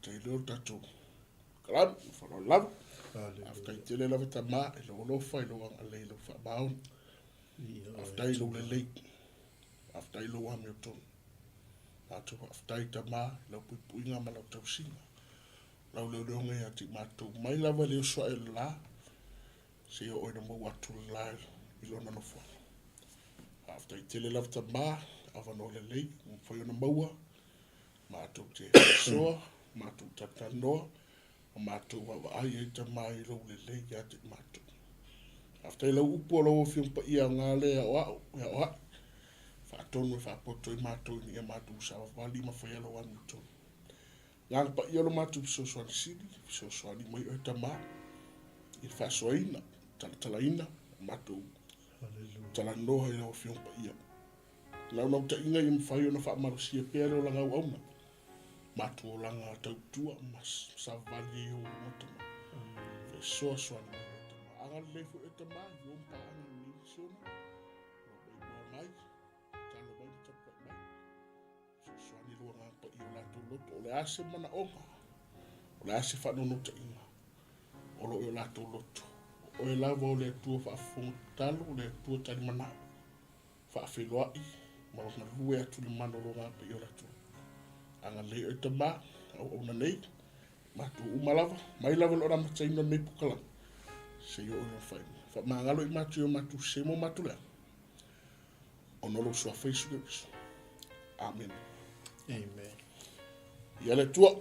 tailor tatou kalam falo lav after tele lava tama ilo lo fa ilo ang alei lo fa baun after ilo le lei after ilo wa meton atu after tama lo puinga malo tau singa lau le ngai ati matou mai lava le so la se o ina mo watu la ilo na no fo after tele lava tama avano le lei fo yo na maua matou te so matou tatano matou wa ai e te mai lo le le ya te matou after lo upo lo fi pa ia ngale wa fa tonu fa poto matou ni matou sa va li ma fa ya lo wa to yang pa ia lo matou so ni mai e te ma il fa soina talaina matou tala no he lo fi pa ia la no te inga im fa yo na fa ma si pe lo la ngau ona matou langa tau tua mas sa vali o motama so ni anga le fu etama yo pa ni sona no mai talo mai tapa mai so ni lo nga pa i la to lo le ase mana o le ase fa no te inga o lo la to lo o la vo le tu fa fu talo le tu tali mana fa fe lo ai ma na lu e tu mano lo nga pa yo la tu anga le etama o na nei matu umalava mai lava lo ram tsaino nei pukala se yo no fa mangalo i matu se mo matu la ono lo so Facebook amen yale tua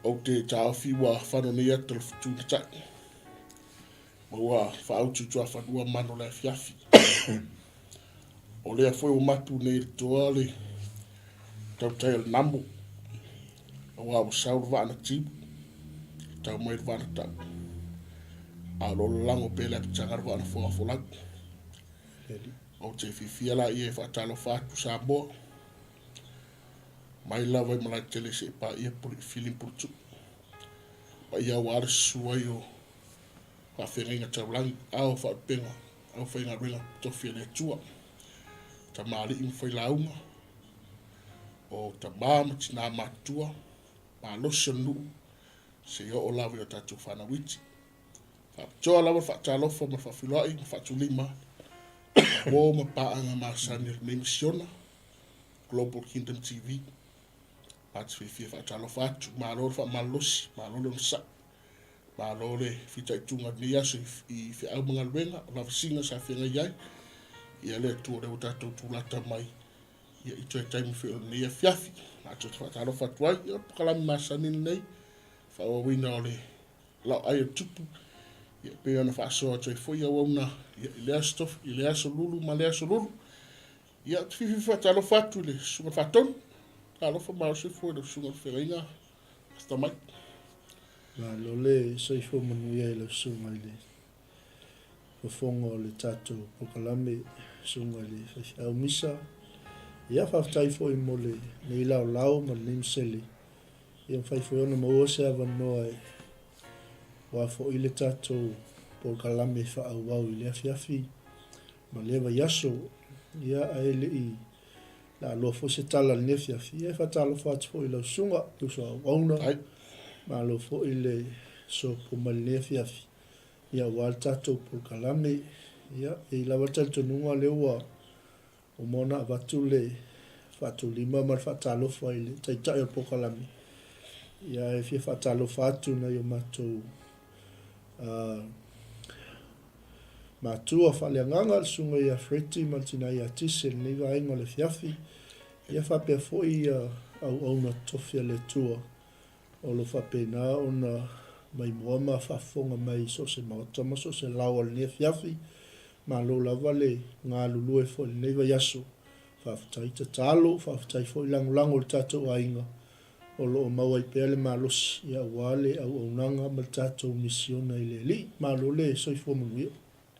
o te tau fi wa fa no nei tel tu tsa mo wa fa au tu fa dua mano la fiafi o le foi o matu nei toale tau tail nambu wa sau va na tip tau mai va na tau a lo lango pele tsangar va na fo lak o te fi la ie fa talo fa tu sa bo mai la vai mala tele se pa ie por feeling por tu pa ia war suayo fa feringa tau lang au fa penga au fa nga ringa to fele tua tamali in foi launga o tamama tina matua ma lo sonu se yo o lava yo tatu fana wichi fa cho lava fa talo fo ma fa filoi fa tulima o ma pa anga ma sani me missiona Global Kingdom TV pat fi fa talo fa tu ma lo fa malos ma lo sa ma lo le fi tai tunga ni aso I fi au mga lwenga la singa sa fi nga yai ia le tu le tatu tu la tamai ia I toi time fi ni ia fiafi atu fa talo fa tuai ia kala ma sani nei fa o wina ole Laoai tupu ia pe ona fa so toi foi ia ona ia le aso lulu ma le aso lulu ia fi fa talo fa tu le sunga fa ton talo fa ma se foi le sunga feringa sta mai ma lo le sei fo manu ia le sunga le fo fongo le tatu o kalame sunga le fa au misa ia fa tai fo I mole nei lao ma nim seli ia fa fo ona mo se ava noai wa fo ile tatu por kalame fa au wa ile fiafi ma leva yaso ia ele I la lo fo se tala ne fiafi ia fa tala fa fo ile sunga tu so ona ma lo fo ile so po mal ne fiafi ia wa tatu por kalame ia e la wa tatu nunga le wa o mona vatule fatulima mal fatalo foile tai tai o pokalami ia e fi fatalo fatu na yo matou matua fale nganga sunga ia freti maltina ia tise ni va inga le fiafi ia fa pe foi au ona tofia le tua o lo fa pena ona mai moama fa fonga mai so se maotama so se lawa le fiafi ma lo la vale nga lulu e fo le va yaso fa tai te talo fa tai fo lang o tato ainga o lo mawai pele ma los ia wale au onanga ma tato misiona ile li ma lo le so fo mo wi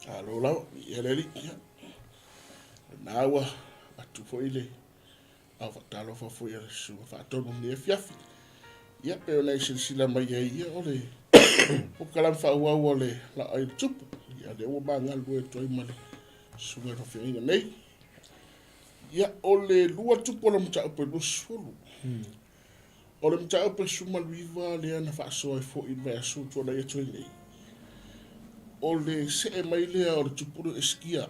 alo la ile li nawa atu fo ile au fa talo fo ia su fa to no ne fiafi ia pe ona sila mai ia ole o kalam fa wa ole la ai tupu ia de o ba ngal do to I male su ga fa ina nei ia ole lua tupu la mta pe do solo O le mtau pe suma riva le ana whaasoa i fo i mea su tōna ia toi nei. O le se e mai lea o le tupuru e skia.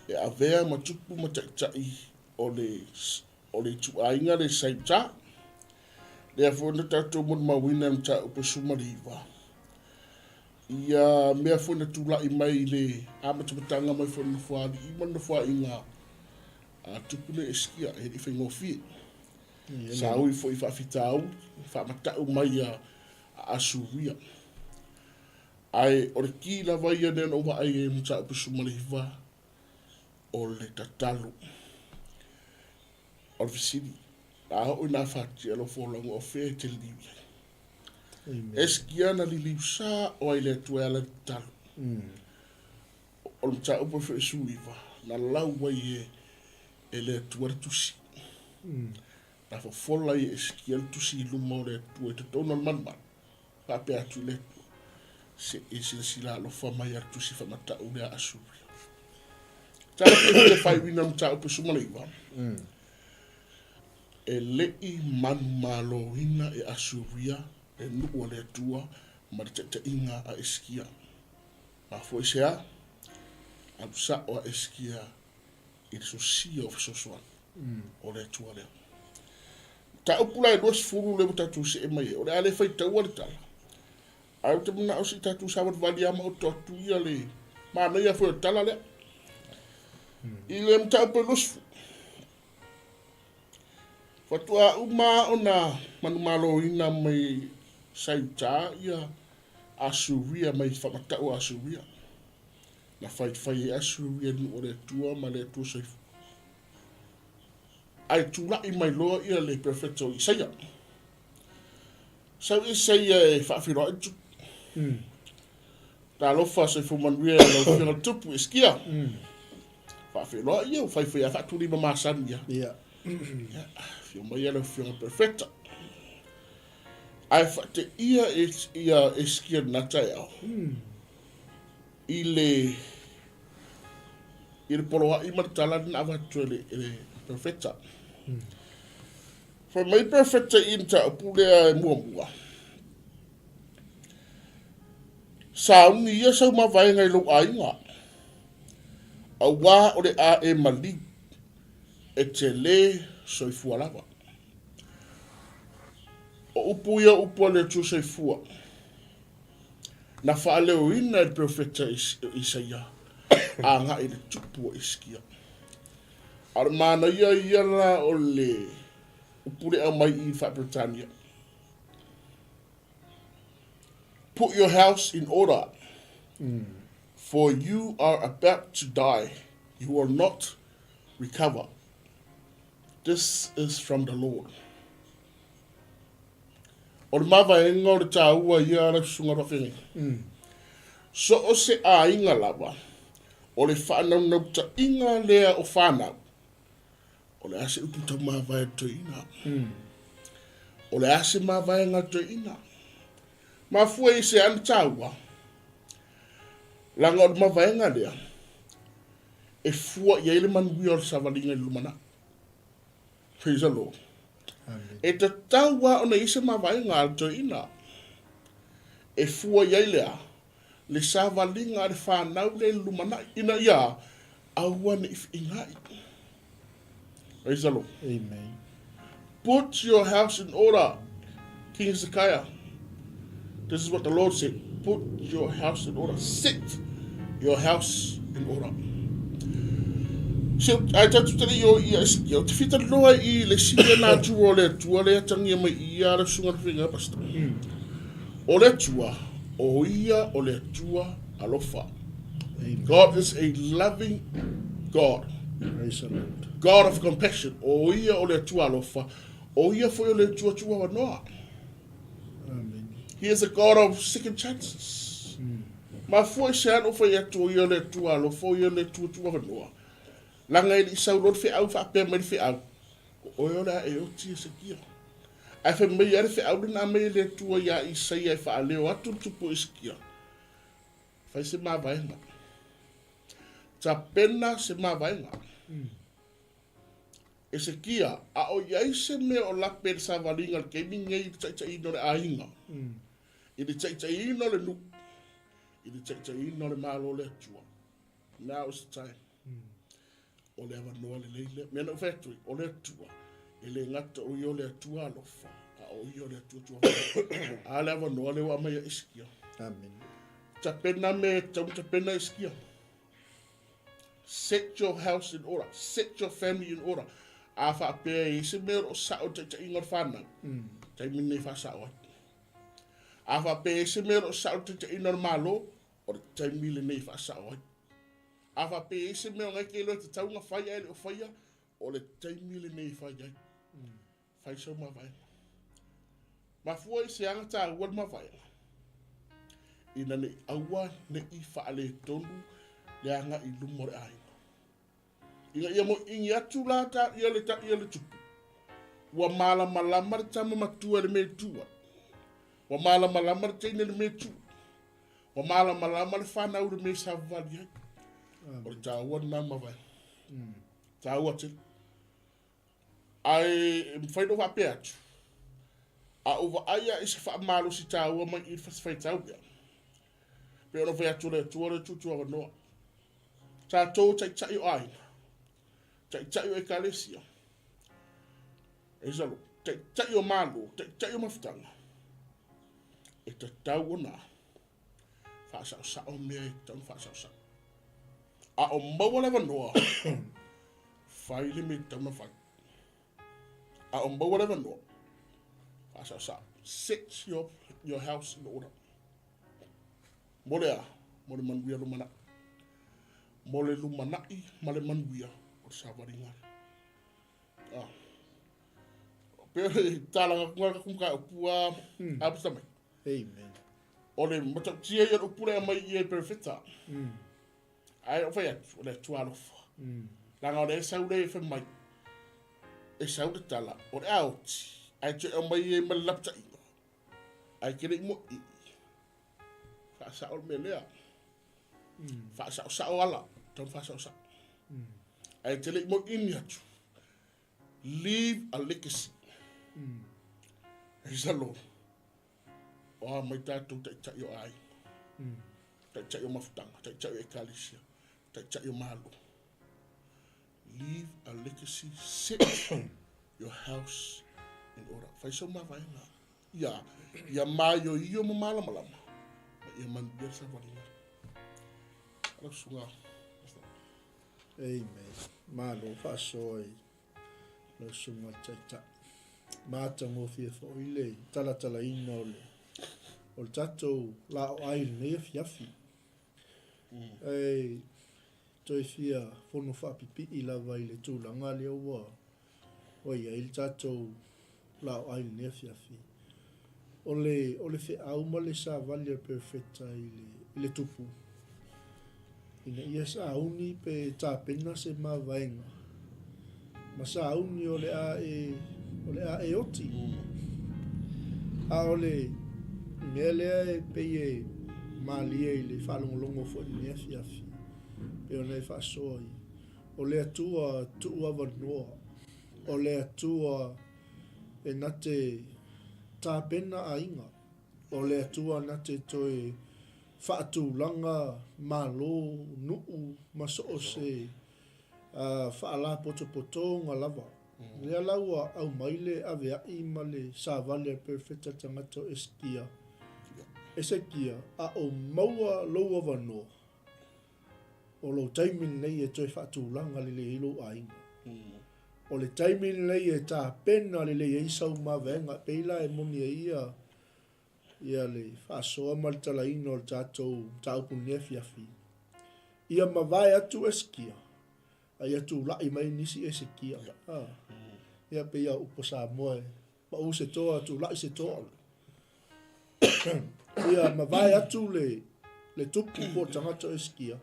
E a vea ma tupu ma tai o le tuainga le 𝚟𝚒𝚍𝚎. Le a fo na tatou mon mawina mtau pe suma riva. Ia mea fo na tula i mai le amatamatanga mai fo na fuari i mana fuainga a tupu le e skia e i whaingofie. Sa ui fo i whawhitau, whamatau mai a asuria. Ai, o le ki la vai a nena ova ai e mta upe sumalihiva o le tatalu. O le visiri. A hoi nā whati alo fōlangu o whea te liwi. Eskia na li liu sa o ai le tuela tatalu. O le mta upe whea suiva. Na lau wai e le tuela tusi. Na fola i eskia tusi luma o le tua te tona manman. Pape atu le tua. Se ese sila alofa mai ar tusi whamata ule a asuri. Tala ke le whai wina mta upe sumaleiwa. E lei manu malo hina e asuria e nukua le tua ma te inga a eskia. Ma fo isea alusa o a eskia i so sia o fisosoan o le tua leo. Ta upula e dos furu le mutatu se e mai. O le ale whai tau ale tala. Au te muna o si tatu sawat vali ama o totu ia le. Mana ia fwoi tala le. I le mtau pe lusfu. Fatua uma o na manumalo ina mai 𝚟𝚒𝚍𝚎 ia asuria mai whamatau asuria. Na whai asuria ni o le tua ma le tua saifu. Ai tula i mai loa ia le profeta o Isaia. Sau Isaia e whaafiro atu. Ta lofa se fu manuia lau whianga tupu e skia. Whaafiro ia o whai a whaaturi ma masan ia. Fio mai alo whianga profeta. Ai whaate ia e skia natai au. I le poloa i martala na awatu ele profeta. Fa mai profeta inta pulea e mua. Sa uni ia sau mawai ngai Laoai nga. A wā o le a e mali e te le soifua lava. O upu ia upu le tu soifua. Na whaaleo ina e profeta Isaia. A nga i le tupu o iskia. Ar mana ia la o le upure a mai i Britannia. Put your house in order, for you are about to die. You will not recover. This is from the Lord. O le mawa e ngā o le tāua ia ra sunga rafengi. So o se a inga lava, o le whanau nau ta inga lea o whanau. O le ase upu tau mawa e to ina. O le ase mawa e ngā to ina. Ma fua i se ane tāua. Langa o le mawa e ngā lea. E fua i eile manuia o le savalinga i lumana. Praise the Lord. Amen. E te tāua o na ise mawa e ngā to ina. E fua i eile a. Le savalinga le whanau le lumana ina ia. Aua ne if ingai. Praise the Lord. Amen. Put your house in order, King Hezekiah. This is what the Lord said. Put your house in order. Set your house in order. So, I tatu tani yo i eskia. Te whita loa i le sile nā tua o le tua le atangia mai i ara sunga whinga pasta. O le tua, o ia o le tua alofa. Amen. God is a loving God. Praise the Lord. God of compassion. O ia o le tua alofa. O ia foi o le tua wanoa. Amen. He is a God of second chances. Ma foi se ano foi atu ia le tua alofa, ia le tua wanoa. Langa i sau lor fe au fa pe mai fe au. O ia la e o tia se kia. Ai fe mai ia fe au na mai le tua ia i sai ai fa leo atu tupu iskia. Fai se ma vai nga. Ta pena se ma vai nga. e se kia, a o iai se me o la per sa valinga ke mi ngei tei no le ainga. I le tei no le nu. I le tei no le malo le atua. Now is the time. O le awa noa le leile. Mena o factory, o le atua. E le ngata o io le atua alofa. A o io le atua tua. A le awa noa le wa mai a iskia. Amen. Tapena me tapena iskia. Set your house in order. Set your family in order. A wha pe se me o sa o te inga whana. Te mine wha sa o. A wha pe se me o sa o te inga malo. O te mile nei wha sa o. A wha pe se me o ngai ke lo te taunga whaia ele o whaia. O le te mile nei whaia. Whai sau ma vai. Ma fua i se angata uan ma vai. Ina ne aua ne i wha le tonu. Le anga i lumore ai. Inga ia mo ingi atu lata ia le tupu. Ua mala malama tama matua le me tua. Ua mala malama teine le me tua. Ua mala malama le whanau le me savali ai. O le tāua na mawai. Tāua te. Ai mwhaino wape atu. A uwa aia isa wha malo si tāua mai i whaswhaitau bea. Pe ono whai atu le tua le tutua wanoa. Tātou tai o aina. Tai o ekalesia. E zalo, tai o malo, tai o mafutanga. E ta tau o nā. Whaasau sa o mea e tau whaasau sa. A o maua lewa noa. Whaile me tau na whai. A o maua lewa noa. Whaasau sa. Set your house in order. Molea, mole manuia lumana. Mole lumanai, male manuia. O savaringa. Pero talanga kunga kunga upua absta mai. Amen. Ole mata tia ia upura mai ia perfecta. Ai o fai o le tualo. Langa ole saude fe mai. E saude tala o out. Ai te o mai e malapta inga. Ai kere mo i. Fa sa o melea. Fa sa o ala. Ton fa sa. Ai te le mo ini atu. Leave a legacy. He's alone. O mai tātou tai o ai. Tai o mafutanga, tai o ekalesia, tai o malo. Leave a legacy. Set your house in order. Fai so ma vai na. Ia mai o io mo mala malama. Ia man bia sa valinga. Ala sunga. Amen. Malo whaasoi. Lo sunga taita. Māta ngofia fo ile. Tala ina ole. O le tatou Laoai nei fiafi. Ei. Toi fia fono whapipi i lava i le tūlanga leo wa. Oia i le tatou Laoai nei fiafi. Ole fe au ma le sa valia perfecta i le tupu. Ina ia sa auni pe tāpena se ma vaenga. Ma sa auni o le a e oti. A ole mea lea e pe e malia i le whalongolongo fo i mea fiafi. Pe o nei whaasoi. O le atua tua wanoa. O le atua e nate tāpena a inga. O le atua nate toi whaatūlanga, malo, nuu, maso se whaala poto ngā lava. Lea laua au maile avea i male sa vale perfecta tangata eskia. Esekia a o maua loa wanoa. O lo taimin nei e toi whaatūlanga le ilo ainga. O le taimin nei e tā pena le eisau mawenga peila e moni e ia le whaasoa maltala ino o tātou tāupunia fiafi. Ia mawai atu eskia. Ai atu lai mai nisi esekia. Ia pe ia upo sa moe. Pa u se toa atu lai se toa. Ia mawai atu le tupu po tangata eskia.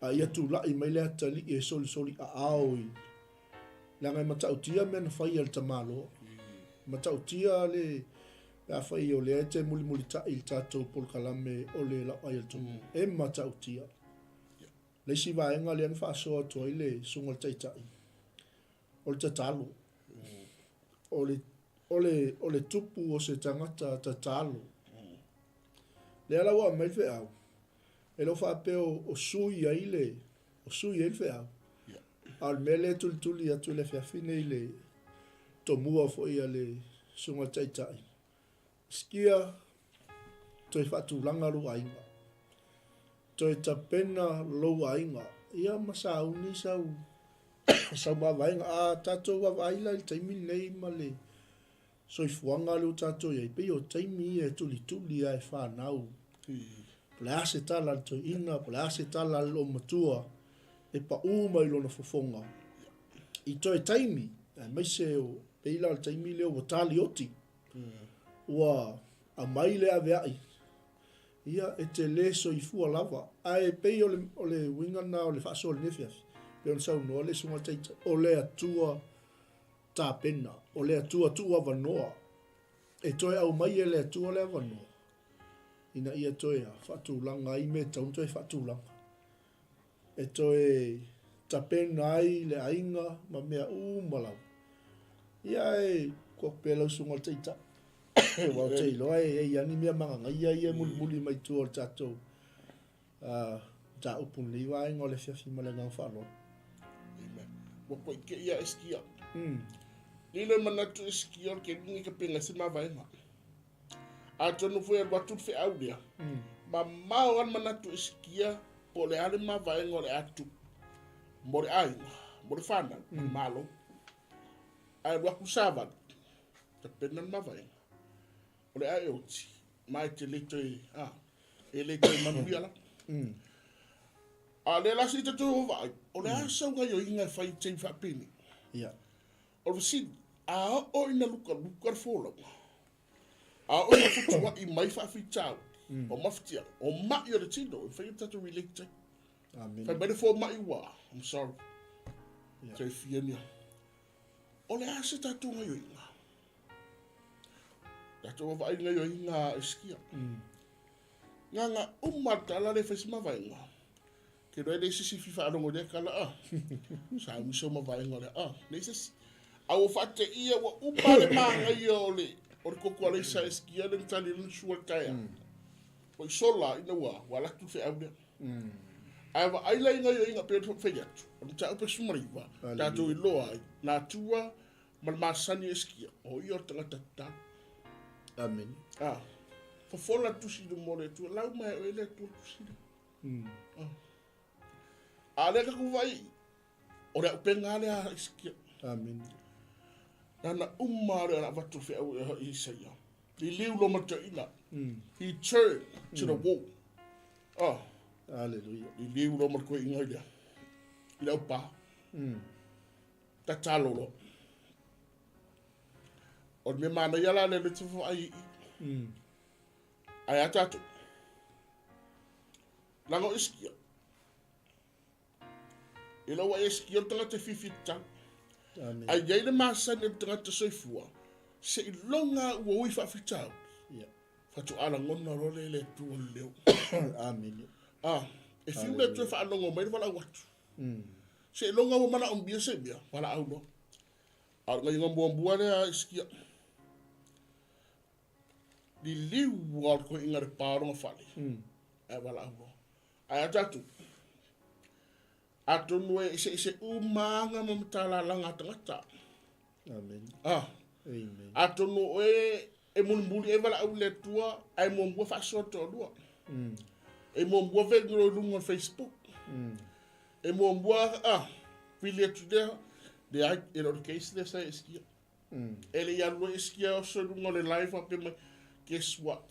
Ai atu lai mai le atali e soli a aoi. Langai matautia mena whai al tamalo. Matautia le a whai o le te muli ta il tātou polkalame o le Laoai al tupu. E matautia. Le si vaenga le an whaasoa toa i le sunga taitai. o le tatalo. O le tupu o se tangata tatalo. Le ala wa mai fe au. E lo fa pe o sui ai le, o sui ai fe au. Al mele tuli atu le fiafine i le tomua fo ia le sunga 𝚟𝚑𝚘𝚎𝚘. Skia toi whatulanga Laoai. Toi tapena Laoai. Ia masa uni sau mawainga a tatou wawaila i taimi nei ma le soifuanga le o tatou iai. Pei o taimi e tuli ai whanau. Le ase tala le toi inga, le ase tala le o matua e pa uma i lona fofonga. I toi taimi, mai se o peila le taimi leo o tali oti. Ua a mai le aveai. Ia e te le soifua lava. Ai pei o le wingana o le whaaso le nefiafi. Peo le sau noa le sunga teita. O le atua tāpena. O le atua tua vanoa. E toi au mai e le atua le vanoa. Ina ia toi a whatulanga i me taun toi whatulanga. E toi tapena ai le ainga ma mea malau. Ia e kua pēlau sunga teita. Wau te iloa e iani mea manga ia muli mai tu o tatou. Ta upu ni wa ingo le fiafi ma le ngau whalo. Amen. Wapoi ke ia eskia. Nile manatu eskia ke ningi ka penga si mawainga. A tonu fwe watu fe audia. Ma mauan manatu eskia po le ale mawainga le atu. Mori ainga, mori whana, malo. Ai waku savan. Te penan mawainga. O le ai oti. Mai te leto e leto e manuia la. A le lasi te tō vai. O le asa unga yo inga whai te whapini. O le sin, a o ina luka fola. A o ina futua i mai whawhitau. O maftia. O mai o le tino. E whai tatu relate. Whai mai fo mai wa. I'm sorry. Te whiania. O le asa tatu unga yo inga. Tatu vai inga yo inga eskia. Nga umatala le whesima vainga. Ke roi le sisi fifa arongo le kala Sa miso mawainga le le sisi. Au whate ia wa upale manga ia o le kokua le sa eskia le tali le sua kaya. O sola ina wa latu fe au le. Ai wa aila inga yo inga pe fe yatu. O ta upe sumariwa. Tatu i loa na tua malmasani eskia. O ia tangata ta. Amen. Fofola tusi do more tu lau mai o ele tu tusi. Ale ka kuwai. O rea upenga ale a iskia. Amen. Nana umare na watu fe au e Isaia. Li liu lo mata ina. He turned to the wall. Hallelujah. Li liu lo mata ko inga ia. Ila upa. Ta talo lo. O me mana yala le tufu ai. Ai atatu. Lango iskia. Ila wa iskia tanga te fifita. Ai yai le masa ne tanga te soifua. Se ilonga ua ui whawhitau. Whatu ala ngona role le tua leo. Amen. E fiu le tua whaanongo mai wala watu. Se ilonga ua mana umbia se mea. Wala au no. Ngai ngambua le iskia. Di liu wal ko inga re pāronga whale. Ai wala au. Ai atatu. Atonu e se umanga mamatala langa tangata. Amen. Amen. Atonu e mulmuli e wala au le tua. Ai mwambua whasoto lua. E mwambua vengro lunga Facebook. E mwambua pili atu dea. De ai e lo case le sa eskia. Ele ya lo eskia o so lunga le live up in my. Guess what?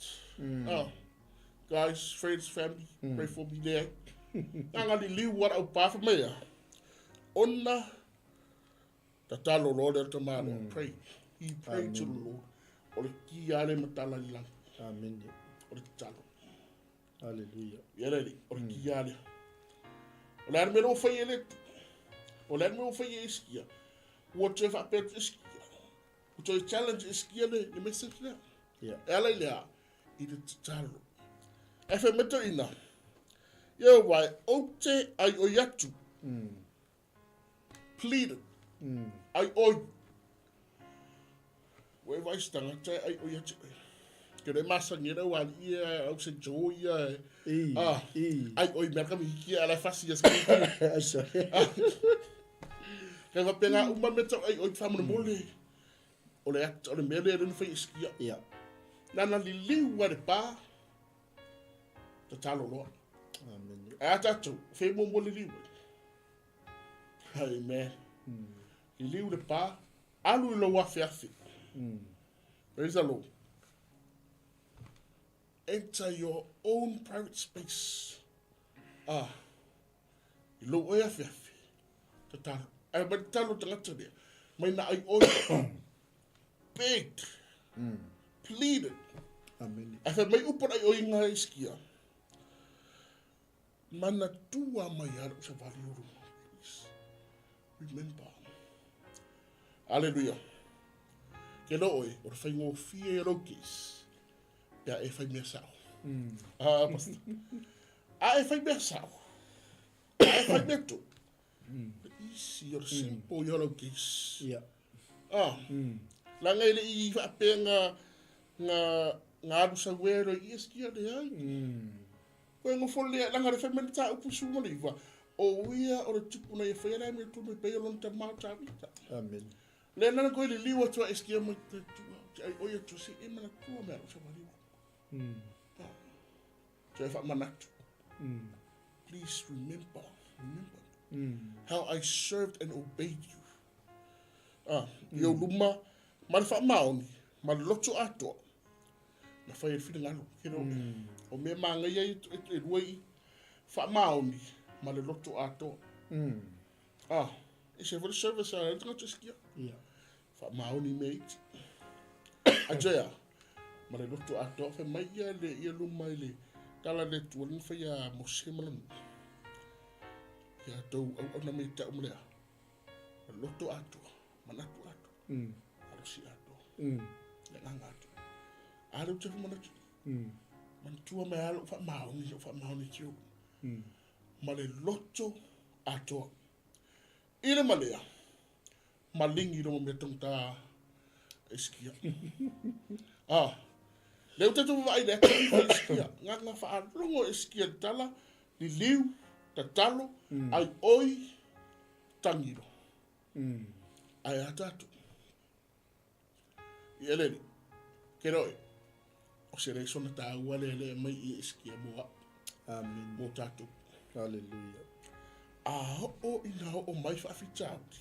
Guys, friends, family, pray for me there. Nanga li liu what au pa for me. Ona tatalo Lord el tamano. Pray. He prayed to the Lord. O le ki ale matala li lang. Amen. O le talo. Hallelujah. Yereli. O le ki ale. O le arme no fai ele. O le arme no fai eskia. What if I bet eskia? What if challenge eskia le message there? Ela ilea i te talo. E wha meto ina. Ia wai, o te ai o yatu. Pleaded Ai oi. We vai stanga tai ai oi ati. Ke re masa ngira wan ia au se jo ia. Ai oi merka mi ki ala fasi as ki. Asa. Ke va penga uma meta ai oi famu mole. Ole at ole mele ren fa iskia. Ya. Nana li liu wa de pa. Ta talo lo. Amen. Ata tu fe mo mole liu. Hai me. Li liu de pa. Alu lo wa fe afi. Praise the Lord. Enter your own private space. Ilo oia fe afi. Ta talo. Ai ba talo tangata dia. Mai na ai oi. Begged. Pleaded. Amen. Ai fa mai upon ai oi nga iskia. Mana tua mai ara sa vali uru. Remember. Hallelujah. Ke lo oi, o fai ngō fie e rokis. Pea e fai mea sao. Pastor. E fai mea sao. E fai mea tu. Isi o simpo i rokis. Ya. La ngai le i whape ngā arusa wero i eskia de ai. Koe ngō fole langa re fai mea ta upu suma le iwa. O ia o re tupu na i whai rai mea tu me pei o lona ta mau ta wita. Amen. Le nana koe le liwa tua eskia mai te tua. Ai oia tu se e mana tua mea usa mariwa. Te wha manatu. Please remember how I served and obeyed you. Yo luma, ma wha maoni, ma loto ato. Na whai e whina ngalo, kero. O mea maanga ia e ruai, wha maoni, ma le loto ato. E se for service a rentanga tu eskia. Ya. Wha maoni me iti. Ajaya, ma le loto ato, wha mai ia le ia luma i le tala le tuan whai a mose malam. Ia tau au na me ta umlea. Ma loto ato, manatu ato, arosi ato, le nganga ato. Aru te manatu. Mantua me alo wha maoni kio. Ma le loto ato. Ire malea. Malingi rongo me tangta eskia. Leu te tuwa ai leka i wha eskia. Nganga wha arongo eskia tala, li liu, ta talo, ai oi, tangiro. Ai atatu. I eleni, ke roi, o se reisona ta ua le mai i eskia mua. Amen. Mo tatu. Hallelujah. O ina o mai whawhitauti.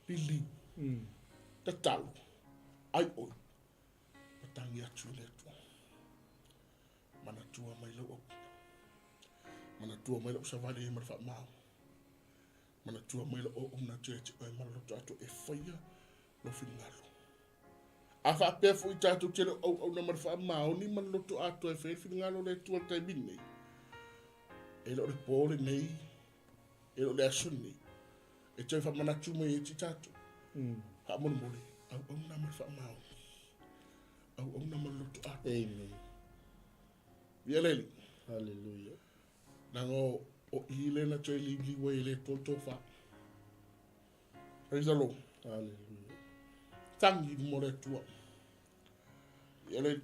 Li liu. Ta talo. Ai oi. Tangi atu le tua. Mana tua mai lau oku. Mana tua mai lau savali e mara whamau. Mana tua mai lau o na tue te oi mara lau tato e whaia lo whingalo. A whapea fu i tato tele au na mara whamau ni mana loto ato e whaia whingalo le tua tai bine. E lo le pōre nei. E lo le asun nei. E tau whamana tu mai e ti tato. Ha mona mole. Au na mara whamau. Au na maloto ato. Amen. Via leli. Hallelujah. Nango o ile na tue li wai le toto fa. Praise the Lord. Hallelujah. Tangi mo le tua. Via leli.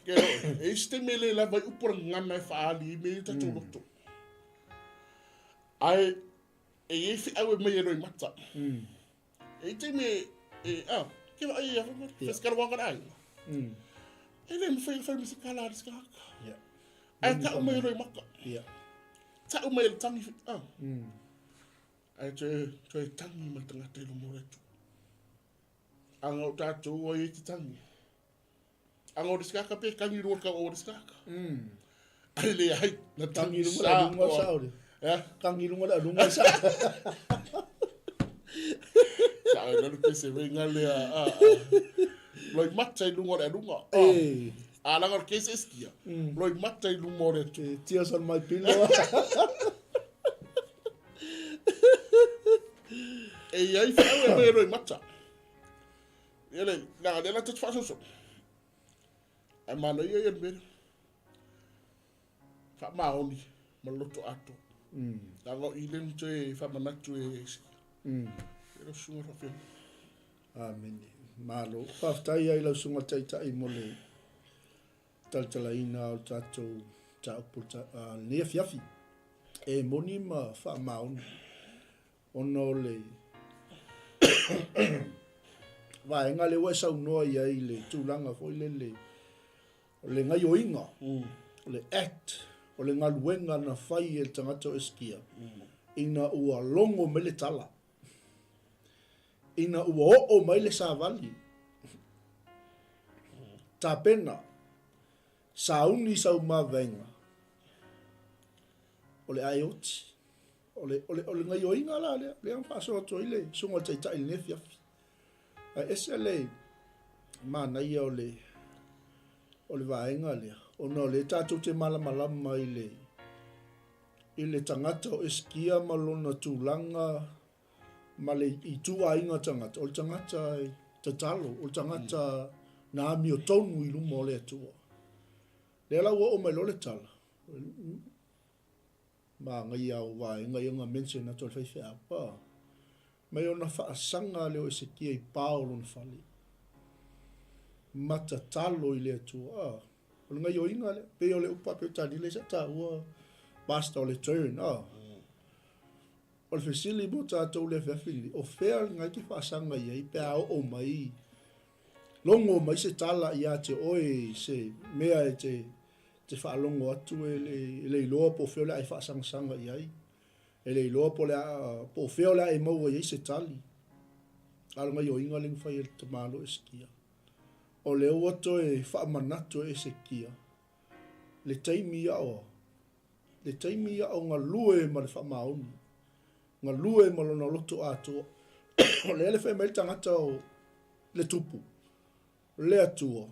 Kero, e iste mele la vai upora ngana e whaali me ta toloto. Ai, e fi awe me e roi mata. E te me, ke va ai feskar wa kan ai. Ele me fai me se kala dis ka. Ya. Ai ta o me roi maka. Ya. Ta o me tangi fi. Ai te tangi ma tanga te lo mo retu. Anga o tato o i te tangi. Anga o dis ka pe kangi ro ka o dis ka. Ai le ai na Tangi runga sa. Ya. Tangi runga sa. Sa na te se venga le loi mata i lungo le runga. Ala ngor ke se skia. Loi mata i lungo le tu. Tears on my pillow. E ai fa me loi mata. Ele na de la te fa so. Ai mano ye me. Fa maoni, ma loto ato. Lango ilen te fa manatu e e lo sunga whawhia. Amen. Malo. Whaftai ai lau sunga taitai mo le taltalaina o tātou tāupu lea fiafi. E moni ma wha maoni. Ono le vaenga le wa sau noa iai le tūlanga foi le ngai o inga. Le act o le ngaluenga na whai e tangata o eskia. Ina ua longo me le tala. Ina ua o mai le savali. Tā pena. Sauni sau mavenga. O le aioti. O le ngai o inga la le ang whaso ato ile. Sunga taitai le nefiafi. Ese le mana ia o le vaenga lea. O no le tātou te malamalama i le tangata o eskia malona tūlanga ma le i tua inga tangata. O le tangata te talo. O le tangata na ami o tonu i lumo o le atua. Le la ua o mai lo le tala. Ma ngai au vaenga i nga mention na tol whaiwhi apa. Mai o na whaasanga leo eskia i paolo na whali. Mata talo i le atua. O le ngai o inga le. Pe o le upa pe o tani le sa ta ua. Basta o le turn. O le whisili mo tātou le whiawhili. O whea ngai ki whaasanga i ei. Pe ao o mai. Longo mai se tala i a te oe. Se mea e te whaalongo atu e le iloa po wheo le ai whaasanga i ei. E le iloa po wheo le ai maua i ei se tali. Alo ngai o inga ling whai e te malo e skia. O le oato e whaamanato e se kia. Le taimi ao. Le taimi ao ngā lue ma le whaamaoni. Ngā lue ma lona loto atua. O le ele whai mai tangata o le tupu. Le atua.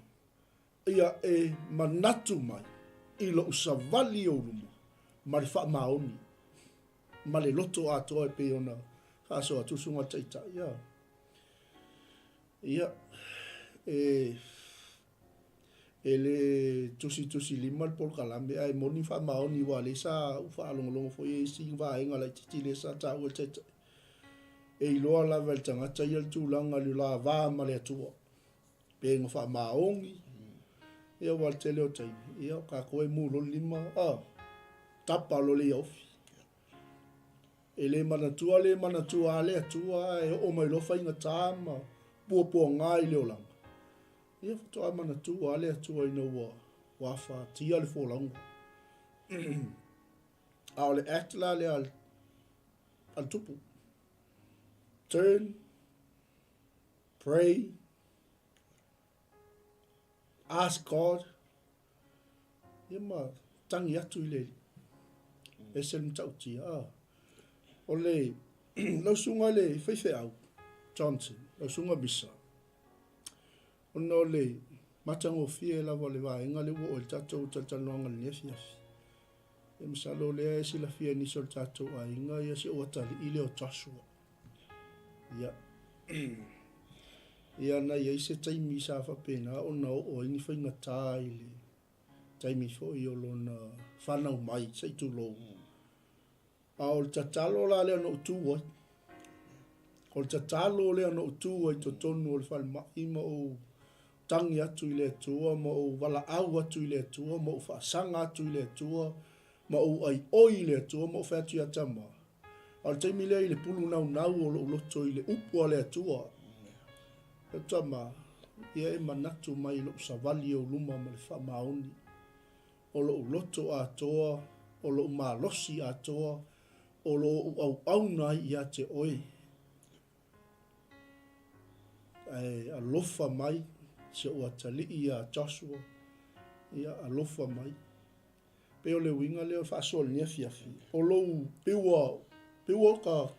Ia e manatu mai. I lo usavali o ruma. Ma le whaamaoni. Ma le loto atua e pe ona. Haso atu sunga taita. Ia. E le tusi lima le pol kalambe ai moni fa maoni wa le sa u fa longo fo e si va inga la titi le sa ta o tete e ilo la vel tanga ta yel tu langa le la va ma le tu pe ngo fa maongi e wa tele o tai e ka ko e mu lo lima tapa lo le ofi e le mana tu ale e o mai lo fa inga tama po ngai le olang. Ia whato a mana tu ale atua ina wa wha tia le fōlaunga. A o le act la le al tupu. Turn, pray, ask God. Ia ma tangi atu i le. E se mtauti. O le lausunga le whaiwhe au. Johnson, lausunga bisa. Ono le matango fie lava le vaenga le wo o tatou tatanoanga le nefiafi. E misalo le e sila fie ni sol tatou a inga ia se o atali ile o Joshua. Ia. Ia na ia se taimi sa whapena o na o ini whainga tā ile. Taimi fo i o lona whanau mai, sei tu lo. A o le tatalo la leo no utuwa. O le tatalo leo no utuwa i to tonu o le whalma ima o tangi atu i le atua, ma o wala au atu i le atua, ma o whaasanga atu i le atua, ma o ai oi i le atua, ma o whatu i atama. Al taimi lea i le pulu nau o lo loto i le upu a le atua. Atama, ia e manatu mai lo savali o luma ma le whamaoni. O lo loto a toa, o lo malosi a toa, o lo au auna i a te oi. Ai alofa mai, se o atali i a Joshua, ia alofa mai. Pe o le winga leo whaasol nia fiafi. O lo pewa ka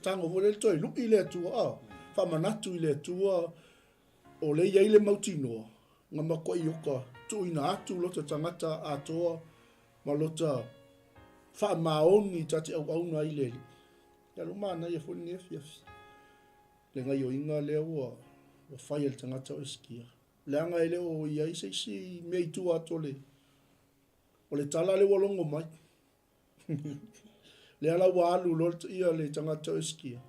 tango vole toi, luki le atua, whamanatu i le atua, o le iai le mautinoa, ngā makua i oka, tu ina atu lota tangata atoa, ma lota whaamaoni tate au auna i leli. Ia lo mana ia foli nia fiafi. Le ngai o inga leo wa whai el tangata o eskia. Le anga ele o iai seisi mei tu ato le. O le tala le walongo mai. Le ala wa alu lorta ia le tangata o eskia.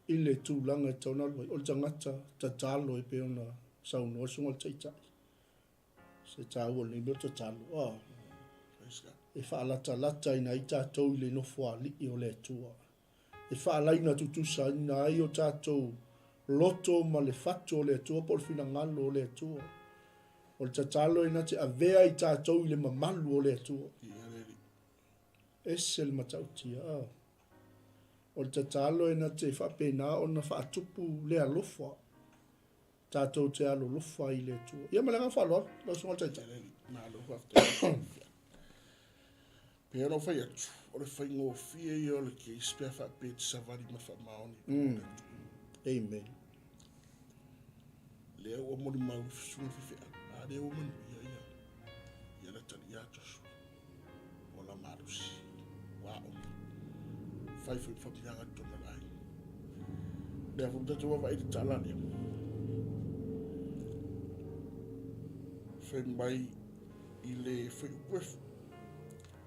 I le tūlanga e tauna lua. O le tangata ta tālo e pe ona saunoa sunga le taitai. Se tāua le ilo ta tālo. E whaalata ina I tātou I le nofo a li I o le atua. E whaalaina tutusa ina ai o tātou loto ma le fatu o le atua po le fina ngalo o le atua. O le tatalo ina te avea I tātou I le mamalu o le atua. Ese le matautia. O le tatalo ina te whapena o na whaatupu le alofa. Tātou te alo lofa I le atua. Ia malanga whaloa, la sunga taitai. Na alofa Pero fai atu, o le fai ngō fia I o le ke spea whape te savari ma whamaoni. Amen. Lea ua mori mau fisunga whiwhea. A lea ua manu ia. Ia la tali atosu. O la marusi. Wao. Fai whapianga tona lai. Lea whamtatu wa vai te tala lea. Fai mai I le fai upefu.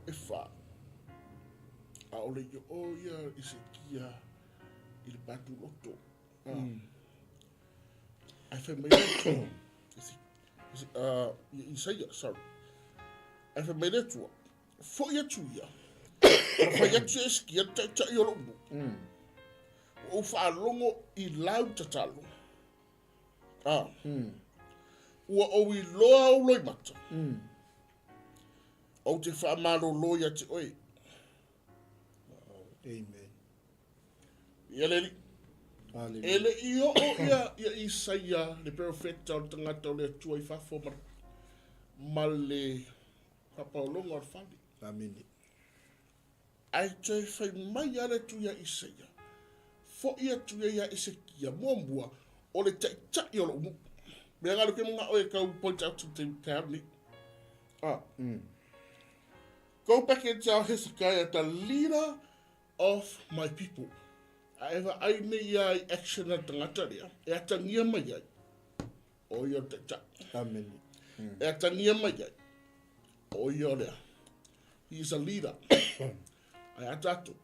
E wha. A ole I o ia I se kia I le patu loto. I found my Isaiah, sorry. I found my network. For your 2 years. For your chest, you take your own. O fa longo I lau tatalo. Ua o I loa o loi mata. O te wha maro loia te oi. Amen. Ia leri. Ele I o ia Isaiah, le profeta o tangata o le atua I whafo ma le papaolonga o whani. Amen. Ai te whai mai ale tu ia Isaiah. Fo ia tu ia Ezekia muambua o le tai o lo mu. Mea ngaro ke mga oe kau point out to te harni. Go back and tell Hezekiah, the leader of my people. Aewa ai ne ia I action na tangata rea. E atangia mai ai. O ia te ta. Amen. E atangia mai ai. O ia rea. He is a leader. Ai atato.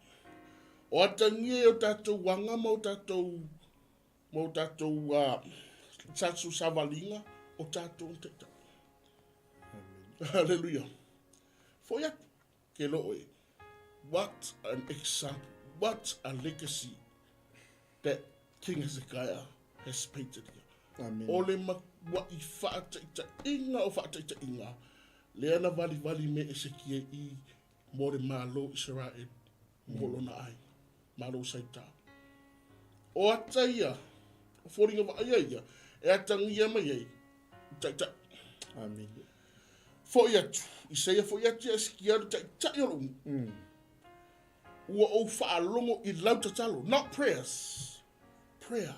O atangia o tatou wanga mo tatou tatsu savalinga o tatou te ta. Hallelujah. For ya ke loe. What an example. What a legacy that King Hezekiah has painted here. Amen. Ole ma wa I whaataita inga o whaataita inga. Lea na wali me Ezekiel I mo re malo Israel molo na ai. Malo saita. O ataia. O fōringa wa aiaia. E atangia mai ai. Taita. Amen. Fo iatu. Isaia fo iatu Ezekiel taita yoro. Ua o whaalongo I lau tatalo. Not prayers. Prayer.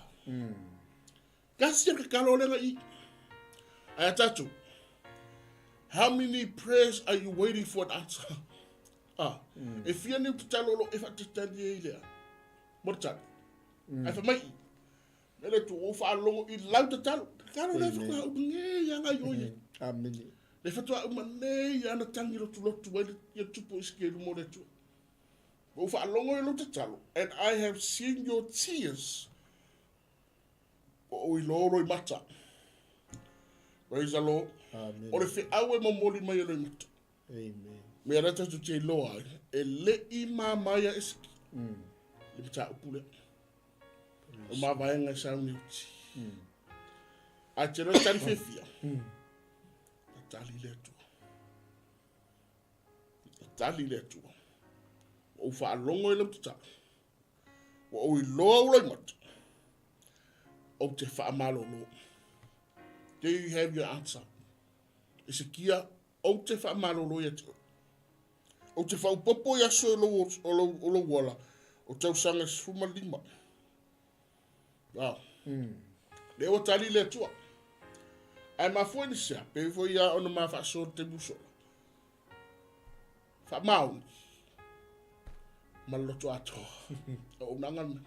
Kasi ka kalo lenga I. Ai atatu. How many prayers are you waiting for an answer? If you need to tell all if I just tell you there. What time? Ai fa mai. Ele tu o whaalongo I lau tatalo. Kalo le whaka au nge yanga yoye. Amen. Le fatua au mane yana tangi lotu wale ya tupu iskelu mo le tu. And I have seen your tears. O I loro I mata. Praise the Lord. Amen. O le fe awe mamoli mai lo mata. Amen. Me arata tu te Laoai. E le I mamaya eski. Le mata upule. O ma vaenga sa ni uti. A te roi tani fefia. Tali le tu. Tali le tu. O whaalongo I lamtata. O I loa ulai mata. O te whaamalo lo. There you have your answer. Ezekia, o te whaamalo lo yatu. O te whaupopo yaso o lo wala. O tau sanga sfuma lima. Wow. Leo tali le tua. Ai mafua ni sea. Pe fo ia ona ma whaasoro te musola. Whaamauni. Maloto ato. O nangan.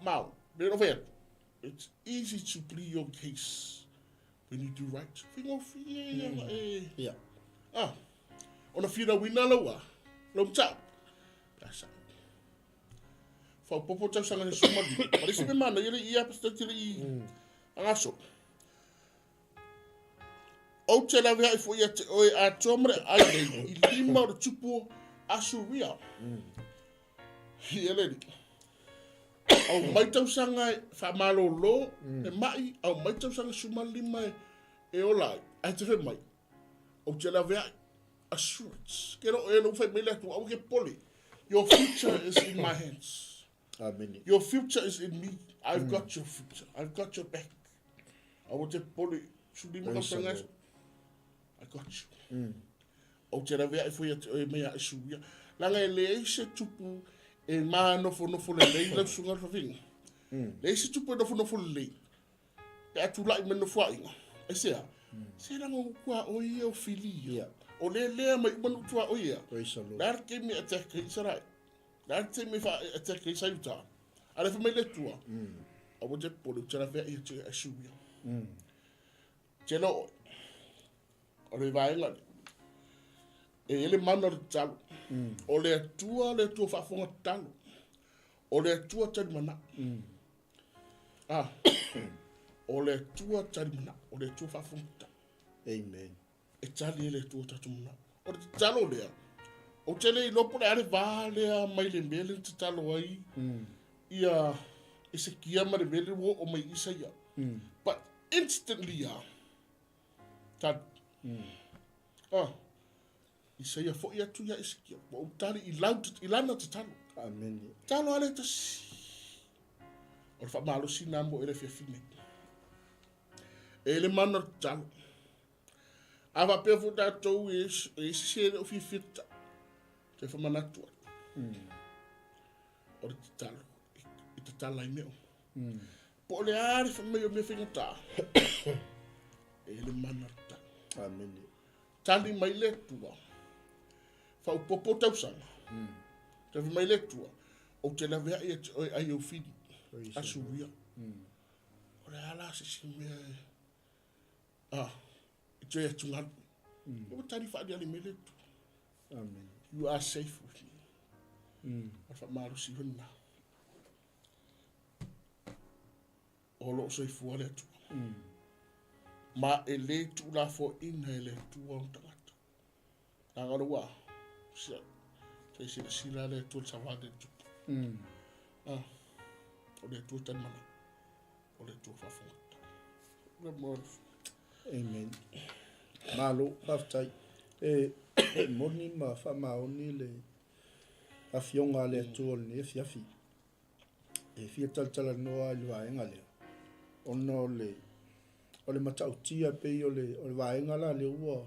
Mau. It's easy to plead your case when you do right. Yeah. On a fina winalawa. Long time. That's out. Fa popo tau sanga he suma di. Pare si me mana ia pasta tira I angaso. O te la vea I fo ia te oe a tomre ai I lima o tupu asuria. Hieleni. Au mai tau sanga fa malo lo e mai au mai tau sanga suma lima e ola ai te fe mai. O te la vea assurance. Kero e no fai mele tu au ke poli. Your future is in my hands. Amen. Your future is in me. I've got your future. I've got your back. I will te poli suli mo sanga. I got you. O te la vea e foi e mea e suia. Langa e le se tupu e ma no fo le lei la sunga fa vinga. Le se tupu no fo le lei. Pe atu lai me no fo inga. E sea. Se la ngo kwa o ia o filia. O le mai manu tua o ia. Dar ke me attack Israel. Dar te me fa attack Israel. Ala fa me le tua. A wo te polo tera vea ia te a suia. Telo o le vai la. E ele mana talo. O le tua fa fonga talo. O le tua tali mana. O le tua tali mana. O le tua fa fonga talo. Amen. E tali ele tua tatumuna. O te talo lea. O tele I lopo le are vālea mai le mele te talo ai. Ia se kia ma le mele wo o mai Isaia. But instantly tad. Isaia fo ia tu ia iskia. O tali ilana te talo. Amen. Talo ale te si. O le fa malo si namo ele fia fine. Ele mana talo. Ava pe fu da to is se o fi fita. Te fa mana tu. O te talo. I te tala I meo. Po le are fa me finga ta. Ele mana talo. Amen. Tali mai le tua. Fa o popo tau sanga. Te mai le tua. O te la vea ai o fini. Asuria. O le ala se si mea. Joy at tungan. You tari fa dia limele. Amen. You are safe with me. Fa maru si hona. Olo so fu ale tu. Ma ele tu la fo in ele tu on tangata. Anga wa. Se la le tu sa va de tu. O le tu tan mana. O le tu fa fo. Le mo. Amen. Malo, haftai. Moni ma fa maoni le afionga le tuol ni fiafi. E fia taltala noa le vaenga le. Ono le matautia pe o le vaenga la le ua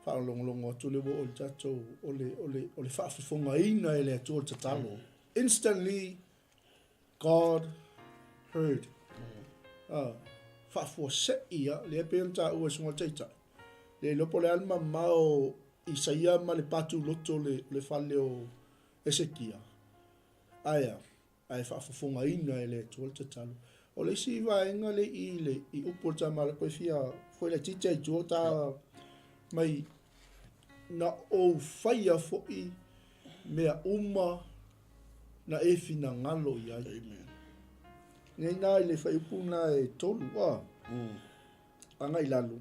fa longlongo tu le o tato o le fa fonga ina le tuol tatalo. Instantly God heard. Fa fo se ia le penta o so taita. Le lopo le alma mao Isaia ma le patu loto le fale o Ezekia. Aya, ai fa fonga ina le tuol tatalo. O le si vaenga le I upota ma le fia foi le tita I jota mai na o faia foi mea uma na e fina ngalo ia. Amen. Ngai nai le fai puna e tolu wa. Anga I lalu.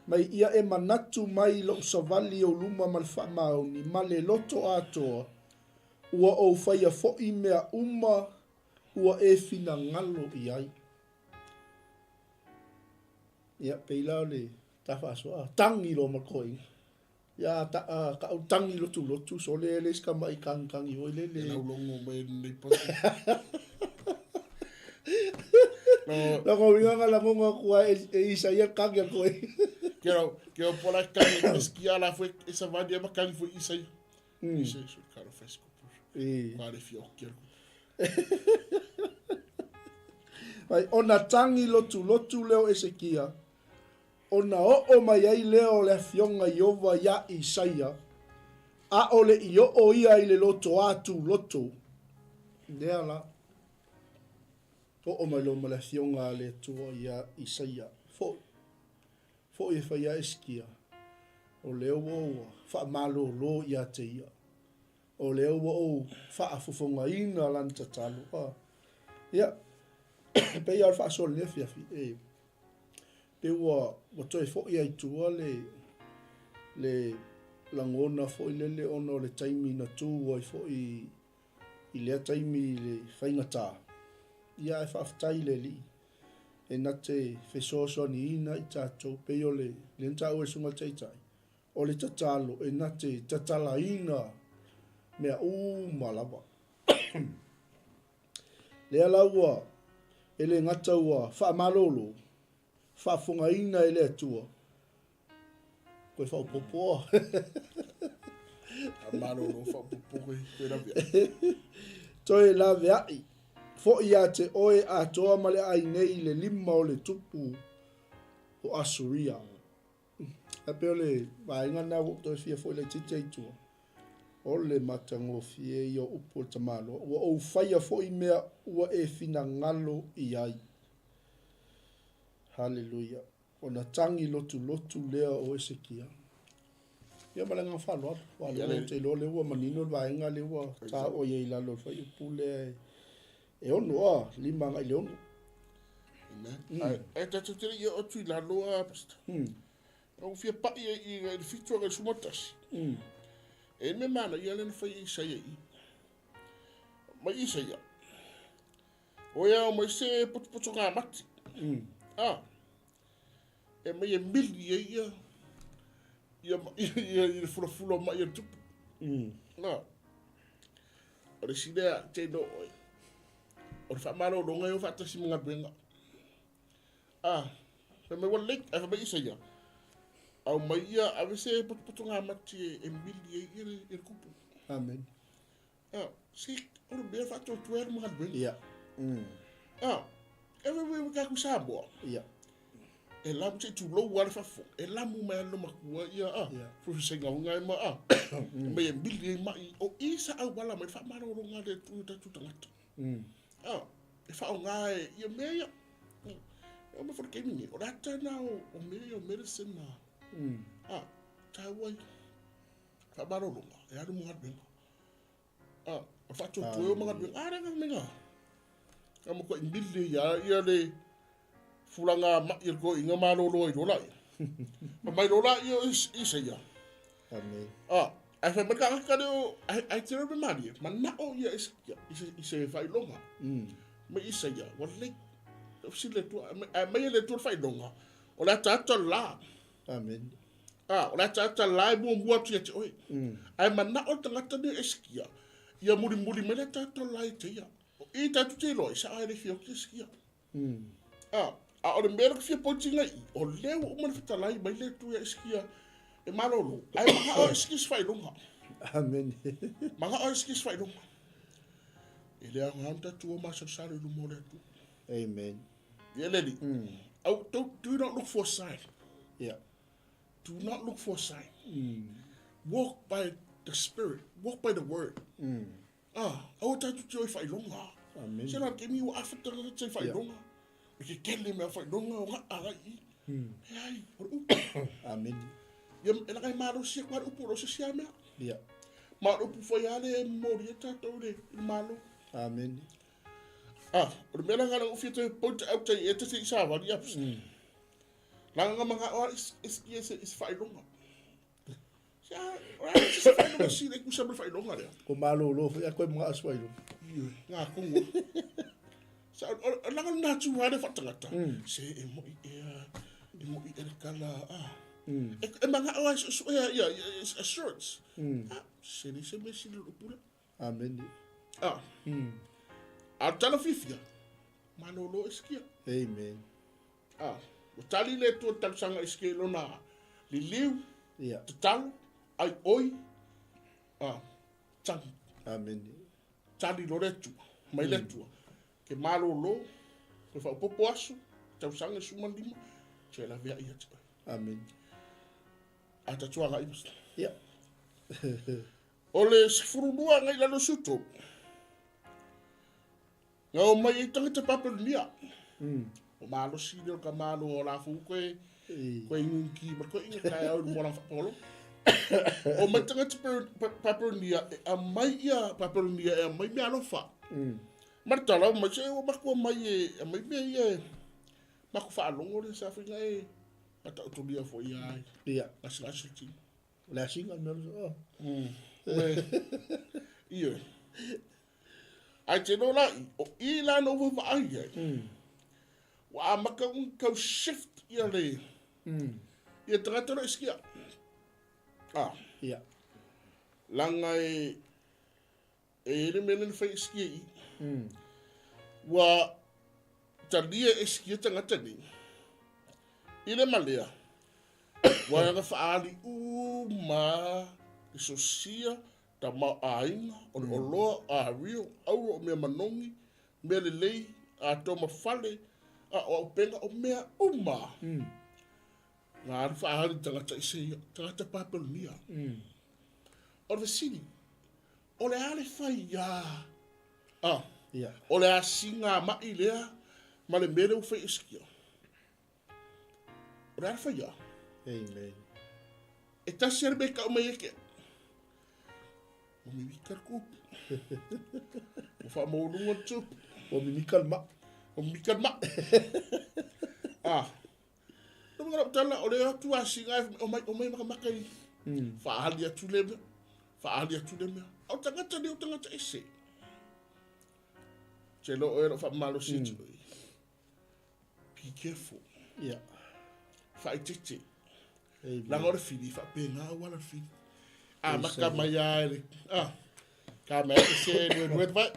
Mai ia e manatu mai lo savali o luma malfa mau ni male loto ato ua o faia foi mea uma ua e fina ngalo iai. Ia peila le tafa soa tangi lo makoi. Ya ka o tangi lotu so le ska mai kang I o le. Na longo mai nei poti. La ko winga la monga kwa e Isaia kang ya koi. Kero pola kang skia la foi esa vadia ma kang foi Isaia. Isaia so cara fresco. Quale fio kier. Mai ona tangi lotu leo Ezekia. Ona o mai ai leo le fionga Iova ya Isaia. A ole io o ia I le loto atu loto. Nea la. O mai lo ma le fionga le tua ya Isaia. Fo e fai Ezekia. O leo o fa malo lo ia te ia. o le o whaafofongaina lan tatalo. Ia, pe ia whaasol ne fiafi. Pe wa toi fo ia itua le langona fo le ono le taimi na tu wa fo I le taimi le whaingata. Ia e whaafatai le li. E nate whesoso ni ina I tātou pe o le nta ue sunga teitai. O le tatalo e nate tatala ina mea malawa. Le alaua e le ngata ua whaamalolo. Whaafunga ina e le atua. Koe whaupopoa. Amalolo whaupopoa koe la vea. Toi la veai. Fo ia te oe a toa male ai nei le lima o le tupu o asuria. A pe ole vaenga na wop toi fia fo le tite itua. O le matango fie I o upo tamalo. Ua o whaia fo I mea ua e fina ngalo I ai. Hallelujah. O na tangi lotu lea o Esekia. Ia malanga whaloa. Wale te lo le ua manino vaenga le ua ta o ye ila lo whai upu le e ono lima ngai le ono. E tatu tere ia o tui la loa pasta. O fia pa I le fitua ngai sumotas. E me mana ia lena whai Isaia I. Mai Isaia. O ia o mai se putu ngā mati. E mai e mili ia le fula mai e tupu. O le sinea te no oi. O le whamaro o ngai o whatasi mga benga. Me mai wale e whamai Isaia. Au mai ia ave se putu ngā mati e mili ia le kupu. Amen. Se o le bea whato tuere mga benga. Ia. E wewe kaku Samoa. Ia. E lamu te tu lou wale fafo. E lamu mai alo makua ia Professor ngai ma Me e mili e mai. O isa au wala mai whamaro o ngā le tu tangata. E whao ngā e ia mea ia. E o me whare kemingi. O rata na o mea o medicine na. Tawai. Whamaro runga. E aru mga benga. O whato tue o mga benga. Ranga menga. Kama ko imbili ia le fulanga ma ia ko inga malolo I rola. Ma mai rola ia isa ia. Amen. Ai fa maka ka do ai tira be mari. Ma na o ia isa fai longa. Ma isa ia wale. Si le tu mai le tu fai longa. O la tata la. Amen. O la tata la bu tu ia te oi. Ai ma na o tangata ni eskia. Ia muri me le tata la te ia. I tatu te loi sa ai le fio kiskia. O le mea fia potinga I. O leo o mana fitalai mai le tu ia iskia. E malolo. Ai maha o iskis fai longa. Amen. Maha o iskis fai longa. E lea ngam tatu o masasari lumo le tu. Amen. Ia leli. Do not look for a sign. Yeah. Do not look for a sign. Walk by the Spirit. Walk by the Word. Au tatu te oi fai longa. Amen. Se la kemi o afetanga te fai longa. Ke kele me fai longa o nga ai. Ai, Amen. Ia ela kai maro sia kwa upu ro sia me. Yeah. Ma upu foi ale mori tata o le malo. Amen. O me langa o fite point out e te sa va dia. Langa manga o is fai longa. Ja, is fai longa si le ku sa fai longa le. Ko malo lo ya ko mga aswailo. Nga kongo. Sa langa na tu hare fatangata. Se e mo e kala e manga o assurance. Se ni se me si le pura. Amen. A tala fifia. Manolo eskia. Amen. O tali le tu talsanga eskelo na li liu. Yeah. Tal ai oi. Tang. Amen. Tali loretu. Mai letu. Ke malolo. Ko fa popo asu. Talsanga suma lima. Che la vea ia. Amen. Ata tua ga imus. Yeah. Ole sfurudua ngai la no suto. Nga o mai tangata papel nia. O malo sino ka malo o la fu koe. Koe ngunki. Ma koe inga kai au mora whapolo. O mai tangata paperonia a mai ia paperonia e a mai mea alofa. Martala mai se o makua mai e a mai mea ia maku whaalongo le sa whinga e mata o tulia fo ia ai. Ia. Ngasi ti. Le asinga me o. Ia. Ai te no lai, o i la no wa ai ai. Wa a maka un kau shift ia le. Ia tangata no iskia. Ia. Langa e ere menen fai iskia i. Wa talia iskia tangata ni. Ile malea. Wa nga whaali ma isosia ta ma ainga o le oloa a rio auro o mea manongi mea le lei a toma fale a o penga o mea uma. Ngā ari whaali tangata ise tangata papelonia. O le sini, o le ale whai ia. O le a singa mai lea ma le mere u whai iskia. O le ale whai ia. Amen. E tasi are me ka o mai eke. O mi wikar kupu. O wha maurunga tupu. O mi mikal ma. O mi wikar ma. Nō mga rapatala, o le atu a singa o mai maka makai. Whaali atu le mea. Whaali atu le mea. Au tangata ni o tangata ese. Te lo o ero wha malo siti. Be careful. Ia. Whai tete. Langa ora fili, wha pēnā wala fili. Maka mai aere. Ka mea te se ruet vai.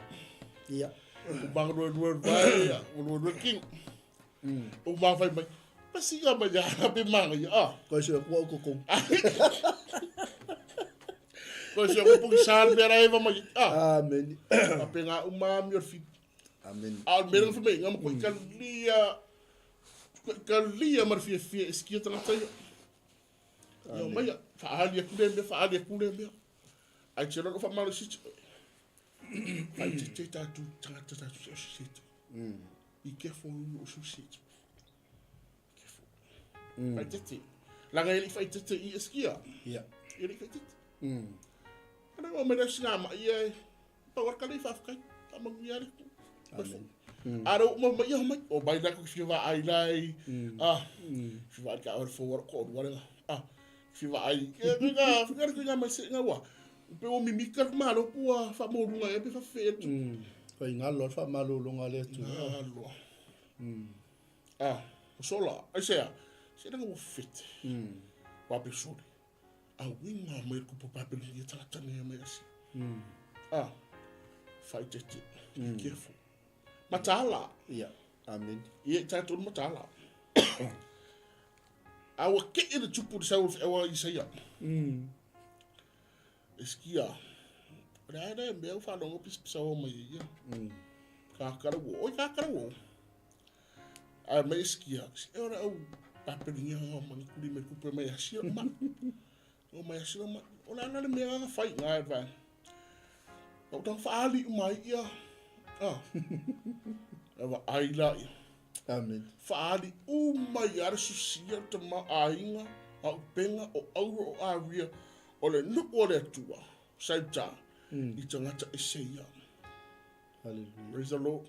Ia. Ubang ruet vai, ruet king. Ubang vai mai. Pasinga mai a pe manga ia. Ko se ko ko ko. Ko se ko puki sal pera eva mai. Amen. Pēnā umami or fili. Amen. Al merang fa mai ngam ko kalia mar fie eskia tangata ia. Ia mai whaali a kule mea. Ai te roro wha maro siti. Ai te tatu tangata tatu se o siti. Be careful o su siti. Ai te. Langa eli whai te i eskia. Ia. Eli whai te. Ana o mera singa ma ia. Pawar kali whafkai. Tamangu iare. Aro ma ia mai. O bai nako ki whiwa ai lai. Whiwa ai ka ora fawar ko o warenga. Whiwa ai. Whiwa ai mai se ngā wa. Pe o mimika malo pua wha morunga e pe wha whetu. Pai ngalo wha malo longa le tu. Ngalo. O sola. Ai sea. Se nanga o whete. Wape sori. A winga mai kupo papel ni e talatane e mai asi. Whai tete. Be careful. Matala. Ia. Amen. Ia tātou matala. Awa ke e na tupu sa awa i saia. Eskia. Rara mea u whanongo pisa o mai ia. Kākara wo. Oi kākara wo. A mai eskia. E ora au papelinga o mani kuri me kupu mai asira ma. O mai asira ma. O la nare mea nga whai ngā e vai. Au tang whaali mai ia. Ewa aila ia. Amen. Whaali mai ara susia te ma ainga. Au penga o auro o awia. O le nuku o le atua. Saita. I tangata e seia. Hallelujah. Praise the Lord.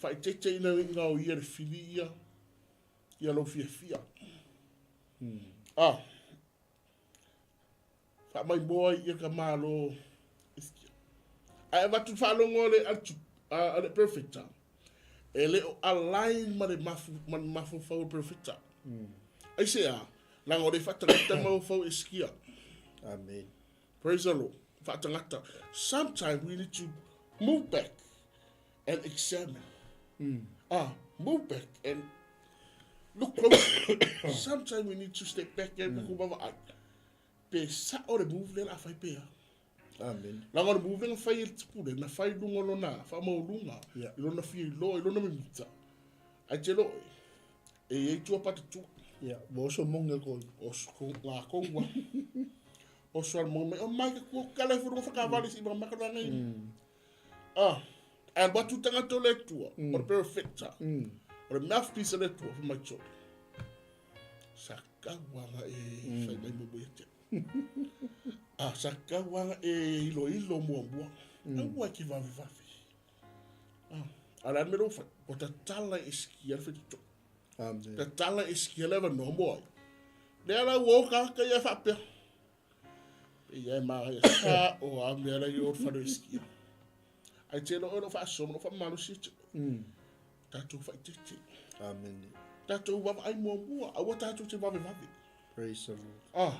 Whai tete ina inga o ia re whili ia. Ia lo fia fia. Wha mai boa ia ka malo. Ai watu whalongo le atu. Ale perfecta. E le o align ma le mafu fau perfecta. Ai sea. Lango le whatangata mau fau eskia. Amen. Praise the Lord. Whatangata. Sometimes we need to move back and examine. Move back and look closer. Sometimes we need to step back and look over. Pe sa o le move le la fai pea. Amen. Lango le move le fai il tupu le na fai lunga lona. Fa mau lunga. Ilona fia ilo, ilona mimita. Ai te lo. E tua pata tua. Ia. Boso monga ko. Oso ngā kongwa. Oso al monga. O mai ka kua kala furu whakawali si mga makaranga ini. And watu tangata le tua. O le perfecta. O le mouthpiece le tua. For my children. Saka wanga e. Sai mai mo boia te. Saka wanga ilo mua. Aua ki vavi. Ala mero fa, o ta tala iskia fitito. Ta tala iskia leva no moi. Nera woka ka ia fapea. Ia maa ia sa o a mera i or faro iskia. Ai te no ero fa asomo no fa malu siti. Tatou fa itete. Amen. Tatou wawa ai mua. Aua tatou te vavi. Praise the Lord.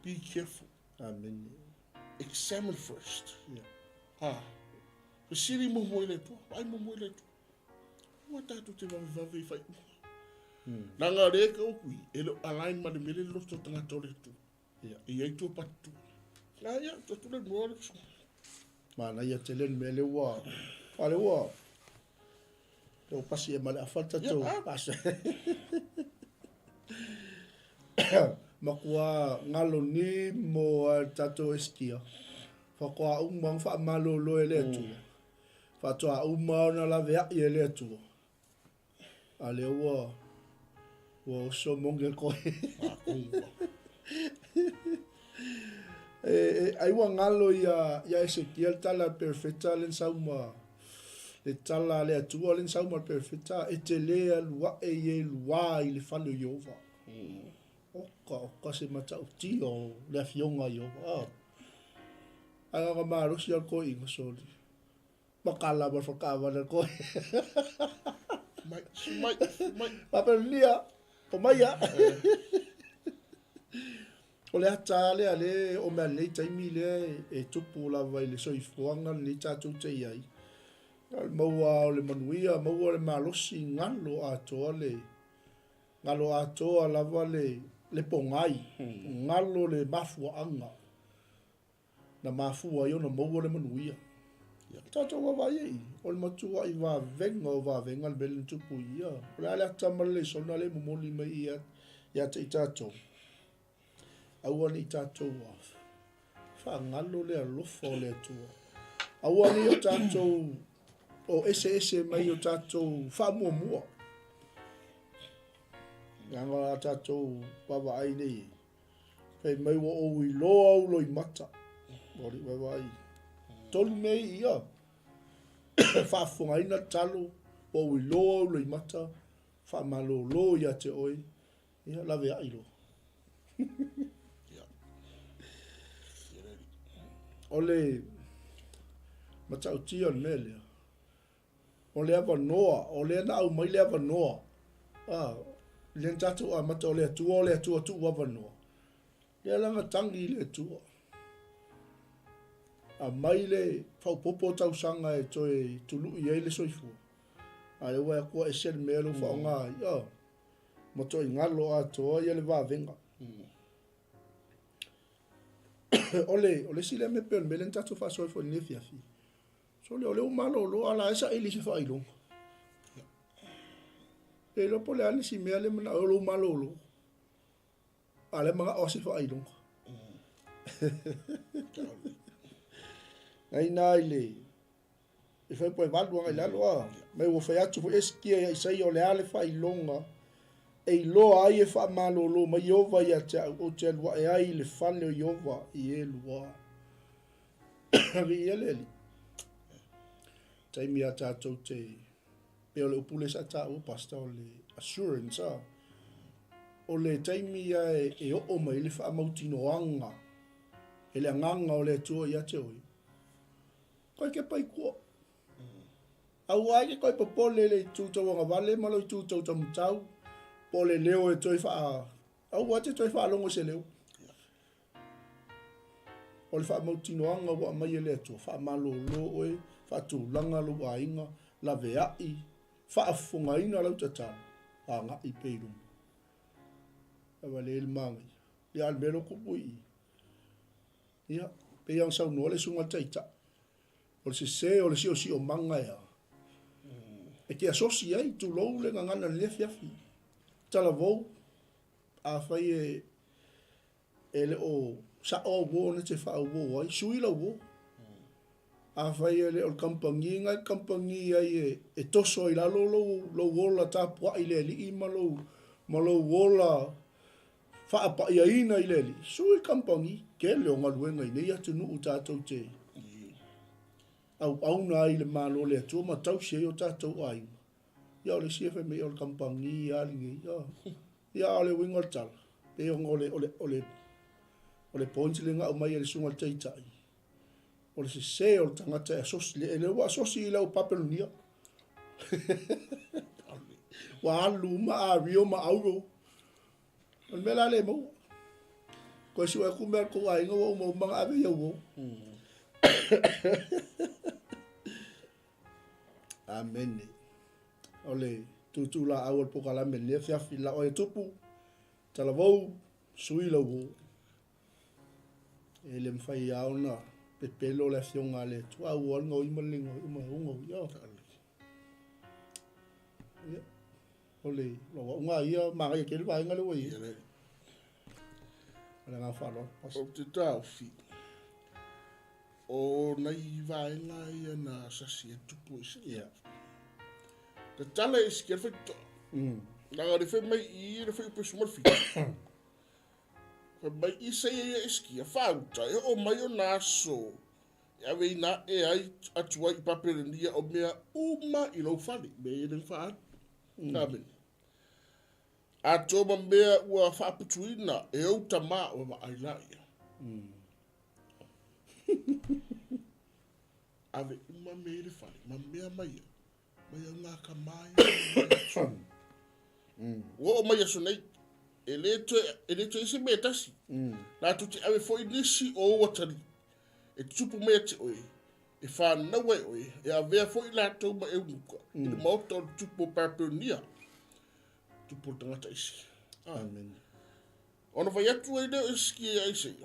Be careful. Amen. Examine first. Yeah. Siri mo le tu. Ai mo le tu. Aua tatou te vavi fai. Nanga reka o kui. Elo align ma de mele lo to tanga tole tu. Yeah. Ia tu patu. Na ia to tu le mo le. Mana ia te len mele wa. Ale wa. Tau pasi e male a falta tau. Pasa. Makua ngalo ni mo tato eskia. Whakua umang wha malo lo e le tu. Whatua umang na la vea i e le tu. Ale wa. Wa so monge koe. Ai wa ngalo ia Ezekiel tala perfecta len sauma. Le tala le atua len sauma perfecta. E te lea lua e ye lua i le falo Yehova. Oka se mata uti o le fionga Yehova. Anga ka marusi al koe inga soli. Makala ba whakawa na koe. Mai. Papelia. O mai ya. O le ata le o mea le taimi le e tupu la vai le soifuanga le tatou te iai. Maua o le manuia, maua le malosi ngalo atoa le. Ngalo atoa lava le pongai. Ngalo le mafua anga. Na mafua yo na maua le manuia. Tatou wa vai ei. O le matua i va venga le belen tupu ia. O le ale atama le sona le momoli mai ia te i tatou. Aua ni tatou waf. Whangalo le alofa o le atua. Aua ni o tatou o ese mai o tatou whamua. Nganga a tatou wawa ai nei. Pei mai wa o i loa au loi mata. Mori wawa ai. Tolu mei ia. Whafunga ina talo o i loa au loi mata. Whamalo lo ia te oi. Ia lawe ai lo. Ole matautia mele. Ole ava noa, ole na au mai le ava noa. Le tatu a mata ole tu ava noa. Le langa tangi le tua. A mai le fau popo tau sanga e toi tulu i ele soifu. A le wea kua e sel melo fa nga ia. Mato i ngalo a toa ia le va venga. Ole sile me pe melen tatu fa soifu ni fiafi. So le umalo lo ala esa ili se fa ilong. E lo pole ani si mea le mana o lo malo lo. Ale mga o se fa ilong. Ai nai le. E fai poe valu anga ilalo a. Mai wo fai atu fo eskia ya isai o le ale fa ilonga. E lo ai e fa malo lo mai Yehova ia te o te alua e ai le fane o Yehova i e lua. Vi ele li. Taimi a tātou te pe o le upule sa tā o pasta o le assurance a. O le taimi a e o mai le wha mautino anga. E le anganga o le tua ia te oi. Koe ke pai kua. Au ai ke koe papole le tūtau anga vale malo i tūtau tamutau. Po le leo e toi wha. Au ate toi wha longo se leo. O le wha mautino anga wa mai e le atua. Wha malo lo oe. Wha tūlanga lo a inga. La veai. Wha afunga ina lau tatana. A nga i peirum. Awa le il mangai. Le albero kupui. Ia. Pe yang sau noa le sunga taita. O le se o le si o manga ea. E ke asosi ai tu lou le ngangana le fiafi. Tala vou. A fai e le o sa o wo na te fa wo ai sui la wo. A fai e le o kampangi ngai kampangi ai e toso i la lo wo la ta po i le li ma lo wola Whaapa ia ina i leli. Sui kampangi, ke leo ngaluenga i nei atu nuu tātou te. Au na i le malo le atua ma tau se o tātou ai. Ia o le CFM o le kampangi, ia lingi, ia o le winga o tala. Pe o le points le ngā umai e le sunga teitai. O le se o le tangata e asosi le, ele wa asosi i lau papelunia. Wa alu ma a rio ma auro. An mela le mau. Ko si wa kumel ko ai ngo mo mga ave yo. Amen. Ole tutu la awal pokala me le fia fila o tupu. Tala vou sui la wo. Ele mfai ya ona pe pelo la fionga le tua wo ngo i malingo i ma ngo yo. Ya. Ole lo nga ia ma ga ke va nga le wo. Ala nga falo. O te tau fi. O nei vai nga ia na sasi e tupu isi. Yeah. Te tala isi kia whaito. Nga re whai mai i re whai upesu marfi. Whai mai i sei ia isi kia whauta e o mai o nā so. Ia wei nā e ai atua i paperenia o mea uma i lau whani. Me e ring whaat. Nā meni. A tōma mea ua whaaputuina e au tamā o ma ailaia. Ave uma mere whare, ma mea maia. Maia ngā ka mai. Wo o maia so nei, e le to ese mea tasi. Nā tuti ave fo inisi o watari. E tupu mea te oe. E whānawa e oe. E a vea fo i lātou ma e unuka. I le mauta o tupu paperonia. Tupu tangata isi. Amen. Ona vai atu ai leo iski e aise.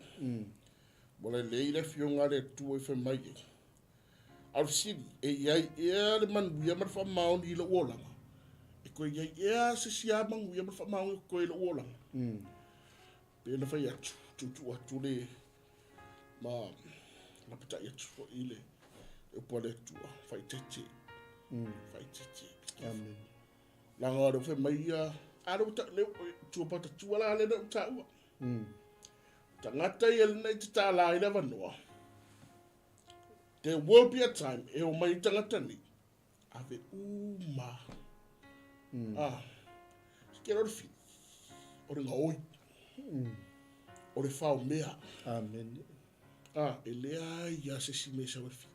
Wala leire fionga le tua i whamai e. Au siri, e iai ea le manuia mar whamaoni i la uolanga. E koe iai ea se siamangu ia mar whamaoni i koe la uolanga. Pena vai atu, tutu atu le ma pita i atu fo i le. E upo le tua, whai tete. Whai tete. Amen. Langa aro whamai ia, aro ta leo tua pata tua la le na uta ua. Tangata i ele nei te tāla i lewa noa. There will be a time e o mai tangata ni. Ave uma. Sikera o le fi. O le ngaoi. O le whao mea. Amen. E lea ia se si me sa o le fi.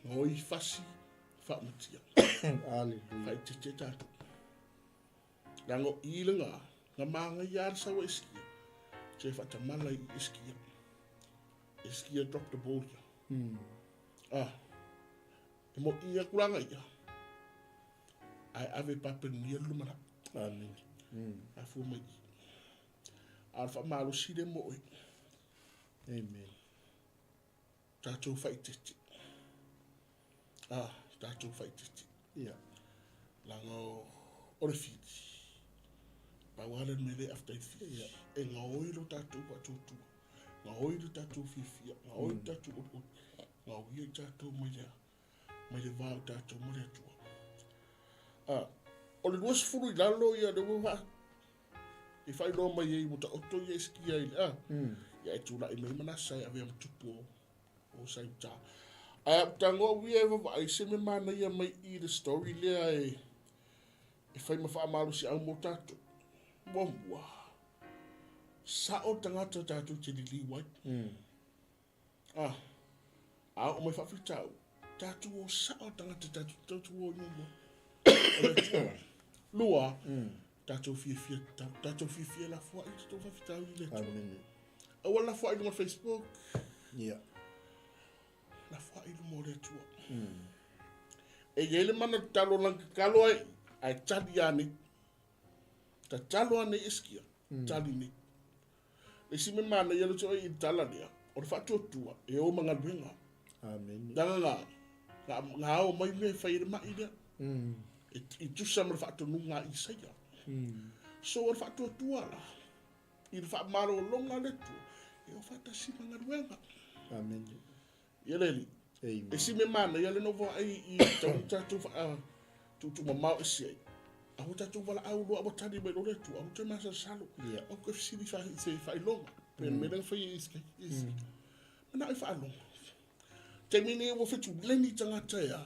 Ngaoi fasi. Wha mutia. Hallelujah. Whai te te tātou. Rango i le ngā. Ngā maanga i ar sawa iskia. Te whatamala i iskia. Iskia drop the ball ia. E mo ia kuranga ia. Ai ave paperunia lumana. Amen. Ai fua mai. Alfa malo sire mo oi. Amen. Tātou whai tete. Tātou whai tete. Yeah. Lango ore whiti. Pawale me le after whiti. E ngā oiro tātou pa tūtua. Ngā oiro tātou whiwhia. Ngā oiro tātou ot. Ngā oiro tātou maia. Maia vāo tātou maria tua. O le nuas furu i lalo ia le wawa. I whai roa mai ei muta oto i eskia i le. Ia e tūla i mei manasa i avea mtupu o saimta. Tango we ever I se me mana ia mai i the story lea e whai mawha amaru si au mo tātou. Mua. Sa o tangata tātou te li wai. O mai whawhitau. Tātou o sa o tangata tātou o nyumbo. Lua. Tātou fia la fua i tātou whawhitau i le tua. Amen. Awal la fua i lunga Facebook. Yeah. La fua i lunga le tua. E yele mana talo lanka kalo ai tali ane. Ta talo ane iskia. Tali ni. E si me mana yele tō i tala nia. O le whātua tua. E o mga luenga. Amen. Danga ngā o mai me whaire mai nia. I tusa ma le whātua nunga i saia. So o le whātua tua la. I le whaamaro longa le tua. E o whātua si mga luenga. Amen. Yele li. Amen. E si me mana yele no va ai i tau tātou tu mamau e siai. Au tātou wala au loa watani mai lore tu, au te masa salo, au ke fisiri whai longa, pen me renga whai iske. Mana i whai longa. Te mine e wawhitu leni tangata ea,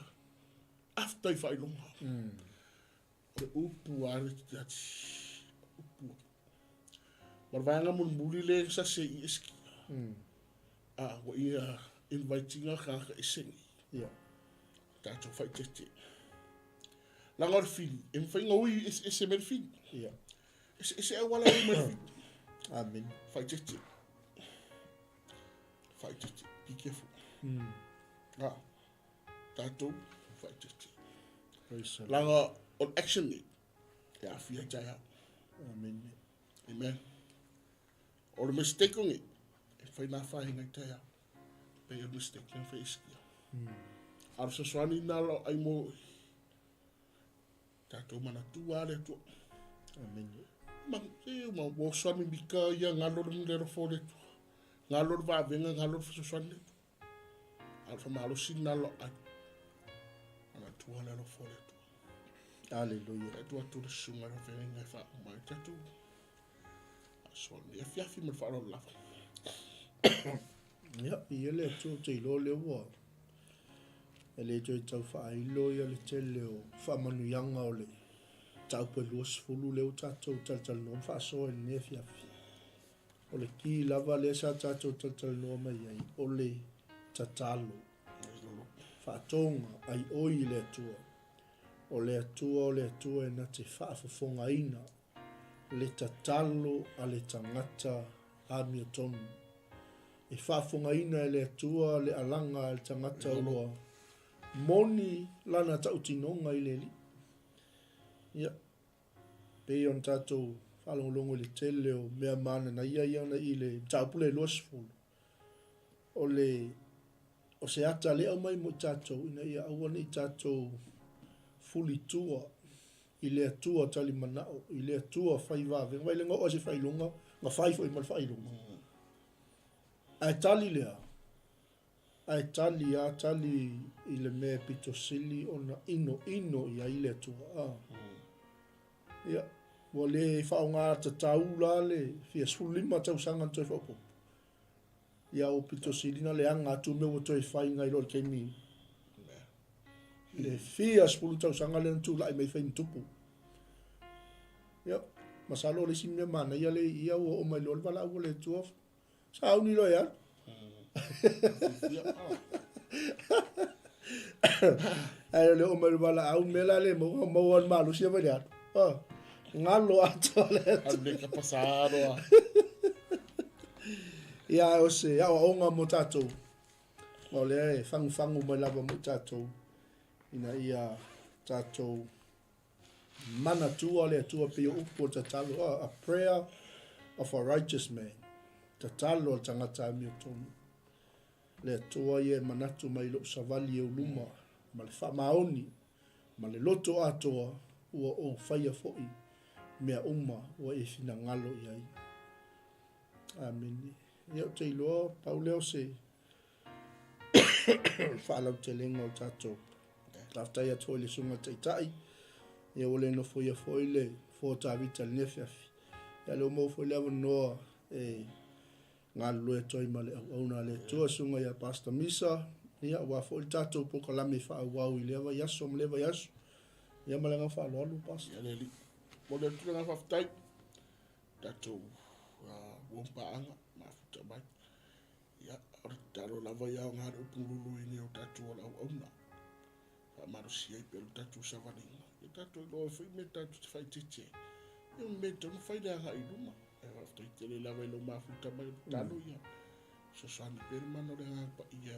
after i whai longa. O upu are te ati, upu. Marvanga mun muri le sa se i iski. Wa ia invitinga kaka isengi. Tātou whai tete. Langar fili, e mwhai ngaui e mer fili. E e wala e mer fili. Amen. Whai tete. Whai tete. Be careful. Tātou, whai tete. Langa on action ni. E a whia tai au. Amen. Amen. O le mistake o ngi. E whai nā whai ngai tai au. Pei a mistake ngai whai iskia. Aro sa swani nalo ai mo. Tātou mana tua le tua. Amen. Ma wo swami bika ia ngalor mlero fo le tua. Ngalor va venga ngalor fa swani le tua. Alfa malo sinalo ai. Mana tua le fo le tua. Hallelujah. Tua tu le sunga le venga fa mai tatu. Swani e fiafi me fa lo lava. Ja, ia le tu te lo le wa. Ele jo tau fa ilo ia le tele o fa manu yanga o le tau pe luas fulu le tatou tal no fa so en ne fiafi. O le ki lava le sa tatou tal no mai ai o le tatalo. Fa tonga ai oi le tua. O le tua e na te fa fonga ina. Le tatalo a le tangata a mi tonu. E fa fonga ina le tua le alanga le tangata o moni lana tau tinonga i leli. Ia. Pei on tatou whalongolongo le tele o mea mana na ia na i le taupule losfulu. O se ata lea mai mo tatou ina ia awana i tatou fuli tua. I le tua tali manao. I le tua whai vave. Ngai le ngā se whai longa. Ngā whai fo i mal whai longa. Ai tali lea. Ai tali i le mea pito sili o na ino i a ile tua. Ia, wa le whao ngā ta taula le fia sulima tau sanga toi whaupo. Ia o pito sili na le anga tu me o toi whai ngai lor keimi. Le fia spulu tau sanga le tu lai mai whai tupu. Ia, masalo le simne mana ia o mai lor wala o le tua. Sa au ni lo ia. Ai le o mai wala au mela le mo an malu sia vai dia. Ngalo ato le. Ande ka pasado. Ia o se ia o nga mo tatou. O le fangu mai lava mo tatou. Ina ia tatou mana tua le tua pe upo tatalo a prayer of a righteous man. Tatalo tangata mi tonu. Le tua ye manatu mai lo savali e uluma. Ma le whamaoni. Ma le loto atoa ua o whaia foi. Mea uma ua e fina ngalo i ai. Amen. Ia o te iloa, pauleo se whaalau te lenga o tatou. Taftai atoa le sunga teitai. Ia ole no foia foi le fōtawita le nefeafi. Ia leo mau foi lewa noa ngā lue toi ma le au na le tua sunga ia Pastor Misa. Ia ua foi tatou poka lame wha wau i lewa yaso ma lewa yaso. Ia malenga wha aloalu Pastor. Ia leli. Mo le tula ngā whaftai. Tatou wompaanga. Mafuta mai. Ia talo lava ia o ngā upungulu ini o tatou o au na. Maro siai pelo tatou savalinga. Ia tatou loa whai me tatou te whai tete. Ia me tonu whai rea hai luma. E waftai tele lawa ilo mafuta mai talo ia. So sani pere mano rea ngā pa ia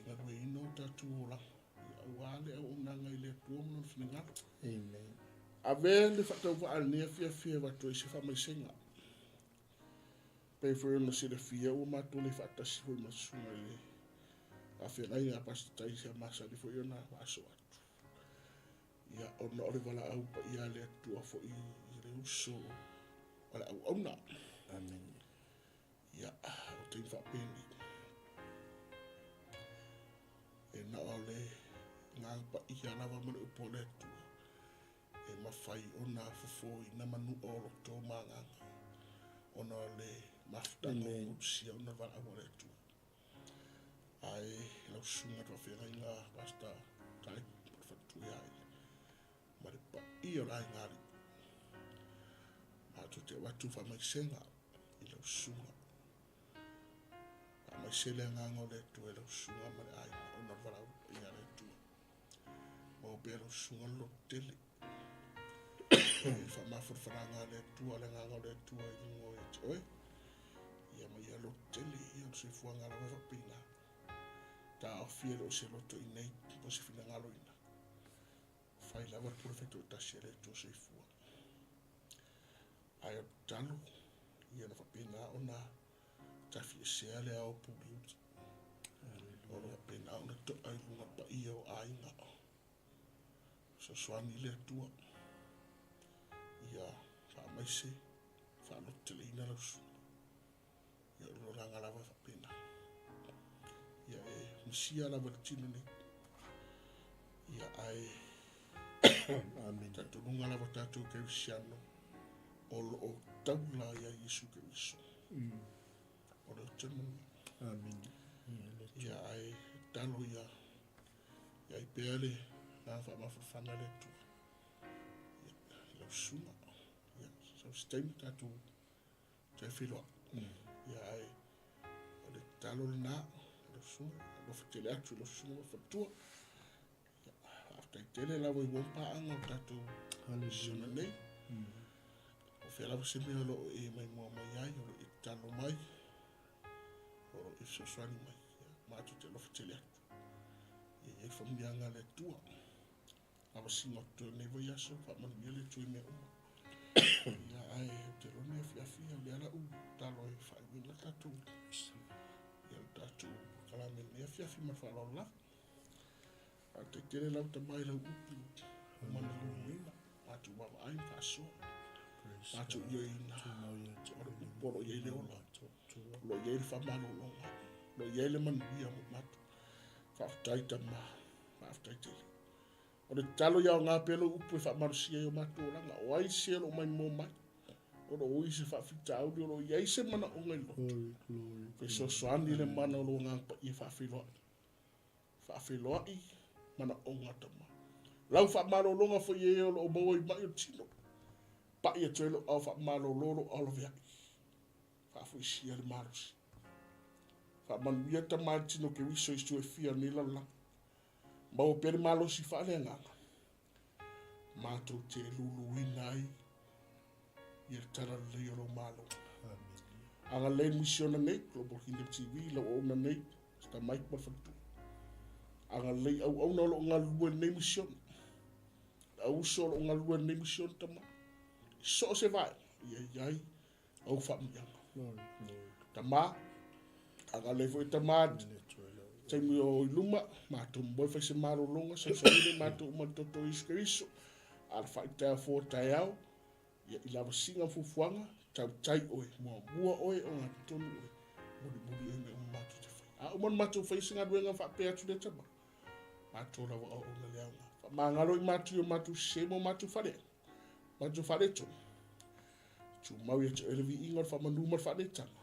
ngā rue ino tatou ola. Ia wale au nanga i lea tua mno whingaro. Amen. A vele whatau wa alnea fia watu i se whamai senga. Pei fwere na sira fia o mato le whatasi fwere masunga le. A whea ngai ngā pasta tai sea masa li fwere na waso atu. Ia ona ore wala au pa ia le atua fo i re uso. Wala au au na. Amen. Ia o te whapeni. E na ole ngā pa ia lawa mana upo le atua. e mawhai ona fofoi na manu o lo tō manganga. Ona le mafutanga o mutusia ona wala awa le tu. Ai lau sunga tua whenga inga pasta tai whatui ai. Ma le pa i o lai ngari. Ma tu te watu whamai senga i lau sunga. Ma sele nganga le tu e lau sunga ma le ai ona wala inga le tu. Ma o bea lau sunga lo tele. Fa mafurfaranga le tu ale nganga le tu e ingo e te oe. Ia ma ia lo tele ia o se fuanga la wafa pina. Ta o fia lo se loto i nei po se fina ngalo ina. Fai lava profeto ta se le tu se fua. Ai o talo ia na whapina ona ta fia se ale au puli uti. Ona whapina ona to ai lunga pa ia o ainga. So swani le tua. Ia wha mai se wha lo tele ina lau su. Ia lo ranga lava whapina. Ia e misia lava tino ne. Ia ai tatu nunga lava tatu ke visiano. Olo o taula ia Yesu ke viso. Olo tino. Amen. Ia ai talo ia. Ia i peale na wha mawhawhana le tu. Ia sunga. Ia so stein tatu. Tai whiloa. Ia ai. Ole talo na. Sunga, lo fitele atu lo sunga fatua. After tele la voi won pa anga tatu sona nei. O fe la se me lo e mai mo mai ai o e talo mai. O e so swani mai. Ma tu te lo fitele atu. E famia nga le tua. Ava singa to ne voi aso fa man le tu me o. Ya ai te lo ne fia fia le ala u talo e fa la tatu. Ya tatu kala me ne fia fi ma fa lo la. A te tele lau ta mai lau upu. Mana lu mina. A tu mama ai ka so. A tu yo ina. Poro ye le ola. Lo ye le fa malo lo. Lo ye le man bia mo matu. Fa tai ta ma. Fa tai tele. O le talo ya nga pelo upu fa marusia yo matu la nga. O ai se lo mai mo mai. O lo oi se fa fita au lo ye se mana o ngai lo. Fe so swandi le mana lo nga pa i fa filo. Fa filo i mana o ngata ma. Lau fa malo longa fo ye o lo mo i mai tino. Pa i telo au fa malo lolo all of ya. Fa fo isi le marusi. Fa man bia ta ma tino ke wiso i stu e fia ni la la. Ma o per malo si fa le nga. Ma to te lulu winai. Ia tara le yoro malo. Anga le misiona nei, Global Kingdom TV, la o na nei, sta Mike Mafatu. Anga le au na lo nga lua nei misiona. Au so lo nga lua nei misiona tama. So se vai, ia au fa mianga. Tama, anga le fo tama. Te mi o luma, ma to mo fa se maro longa, sa ile ma to mo to iskriso. Al fa ta fo taiao. Ia i lava singa fufuanga, tau tai oe, mua oe o ngā tonu oe. Buri e me o matu te whai. A o man matu whai singa duenga whapea tu de tama. Matu rawa o na leanga. Wha ngalo i matu i matu semo matu whare. Matu whare to. Tu mau ia te elevi inga wha manuma whare tanga.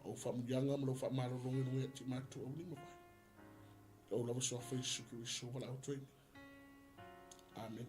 O wha muyanga mlo wha maro rongi nui ati matu au lima whai. O lava soa whai suki wi so wala au tueni. Amen.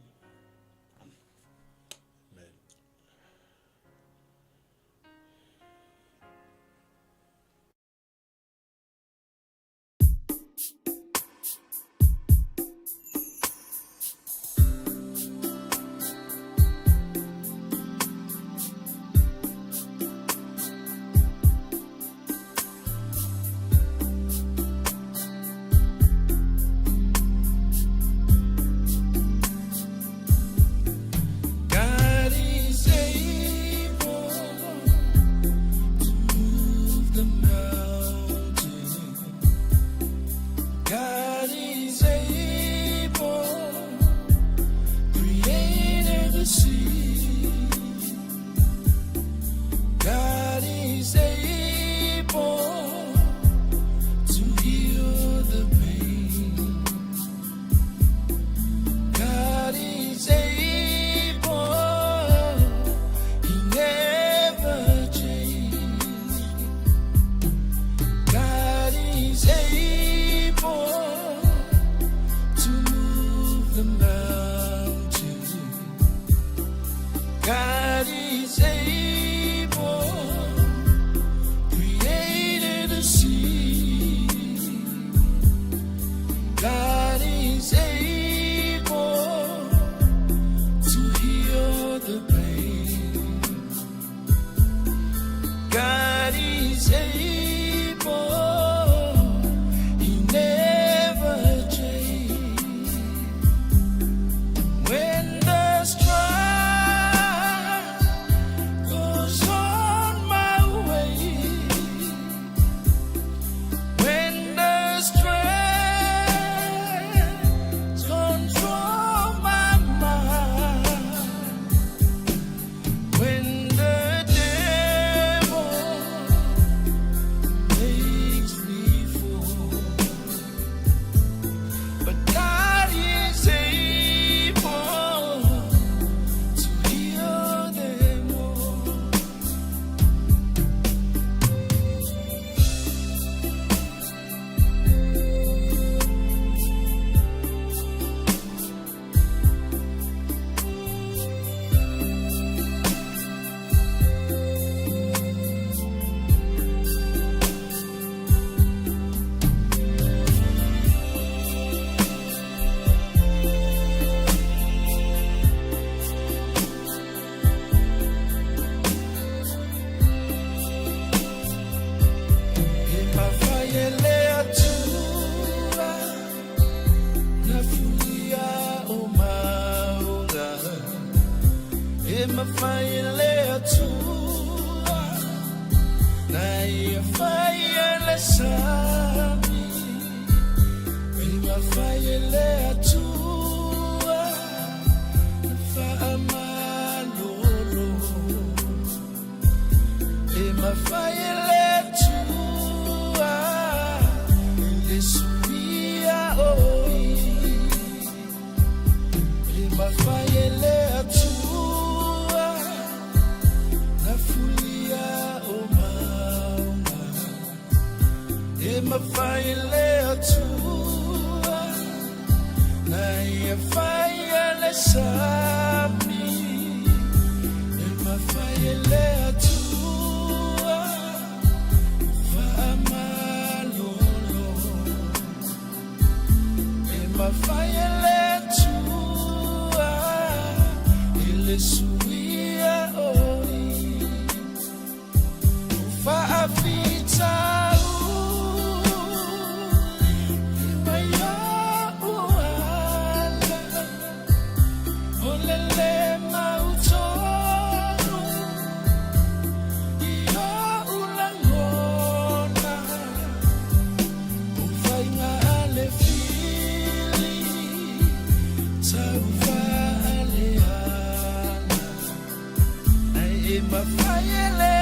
is able, created the sea. God is able to heal the pain. God is able, He never changes. When the strife goes on my way, when the stress control my mind, when the devil makes me fall, but God is able to heal them all. Emafayele atua, nafulia omaunga. Emafayele atua, naifayele sami. Emafayele atua, nafaamalolo. Emafayele atua, ilisuia oi. Emafayele atua, nafulia omaunga. Emafayele atua, naifayele sami. Emafayele atua, faamalolo. Emafayele atua, ilisuia oi. Faafitau, imaya uala, olele mautonu, ia ulangona, ufainga ale fili, taufa ale ana, ai emafayele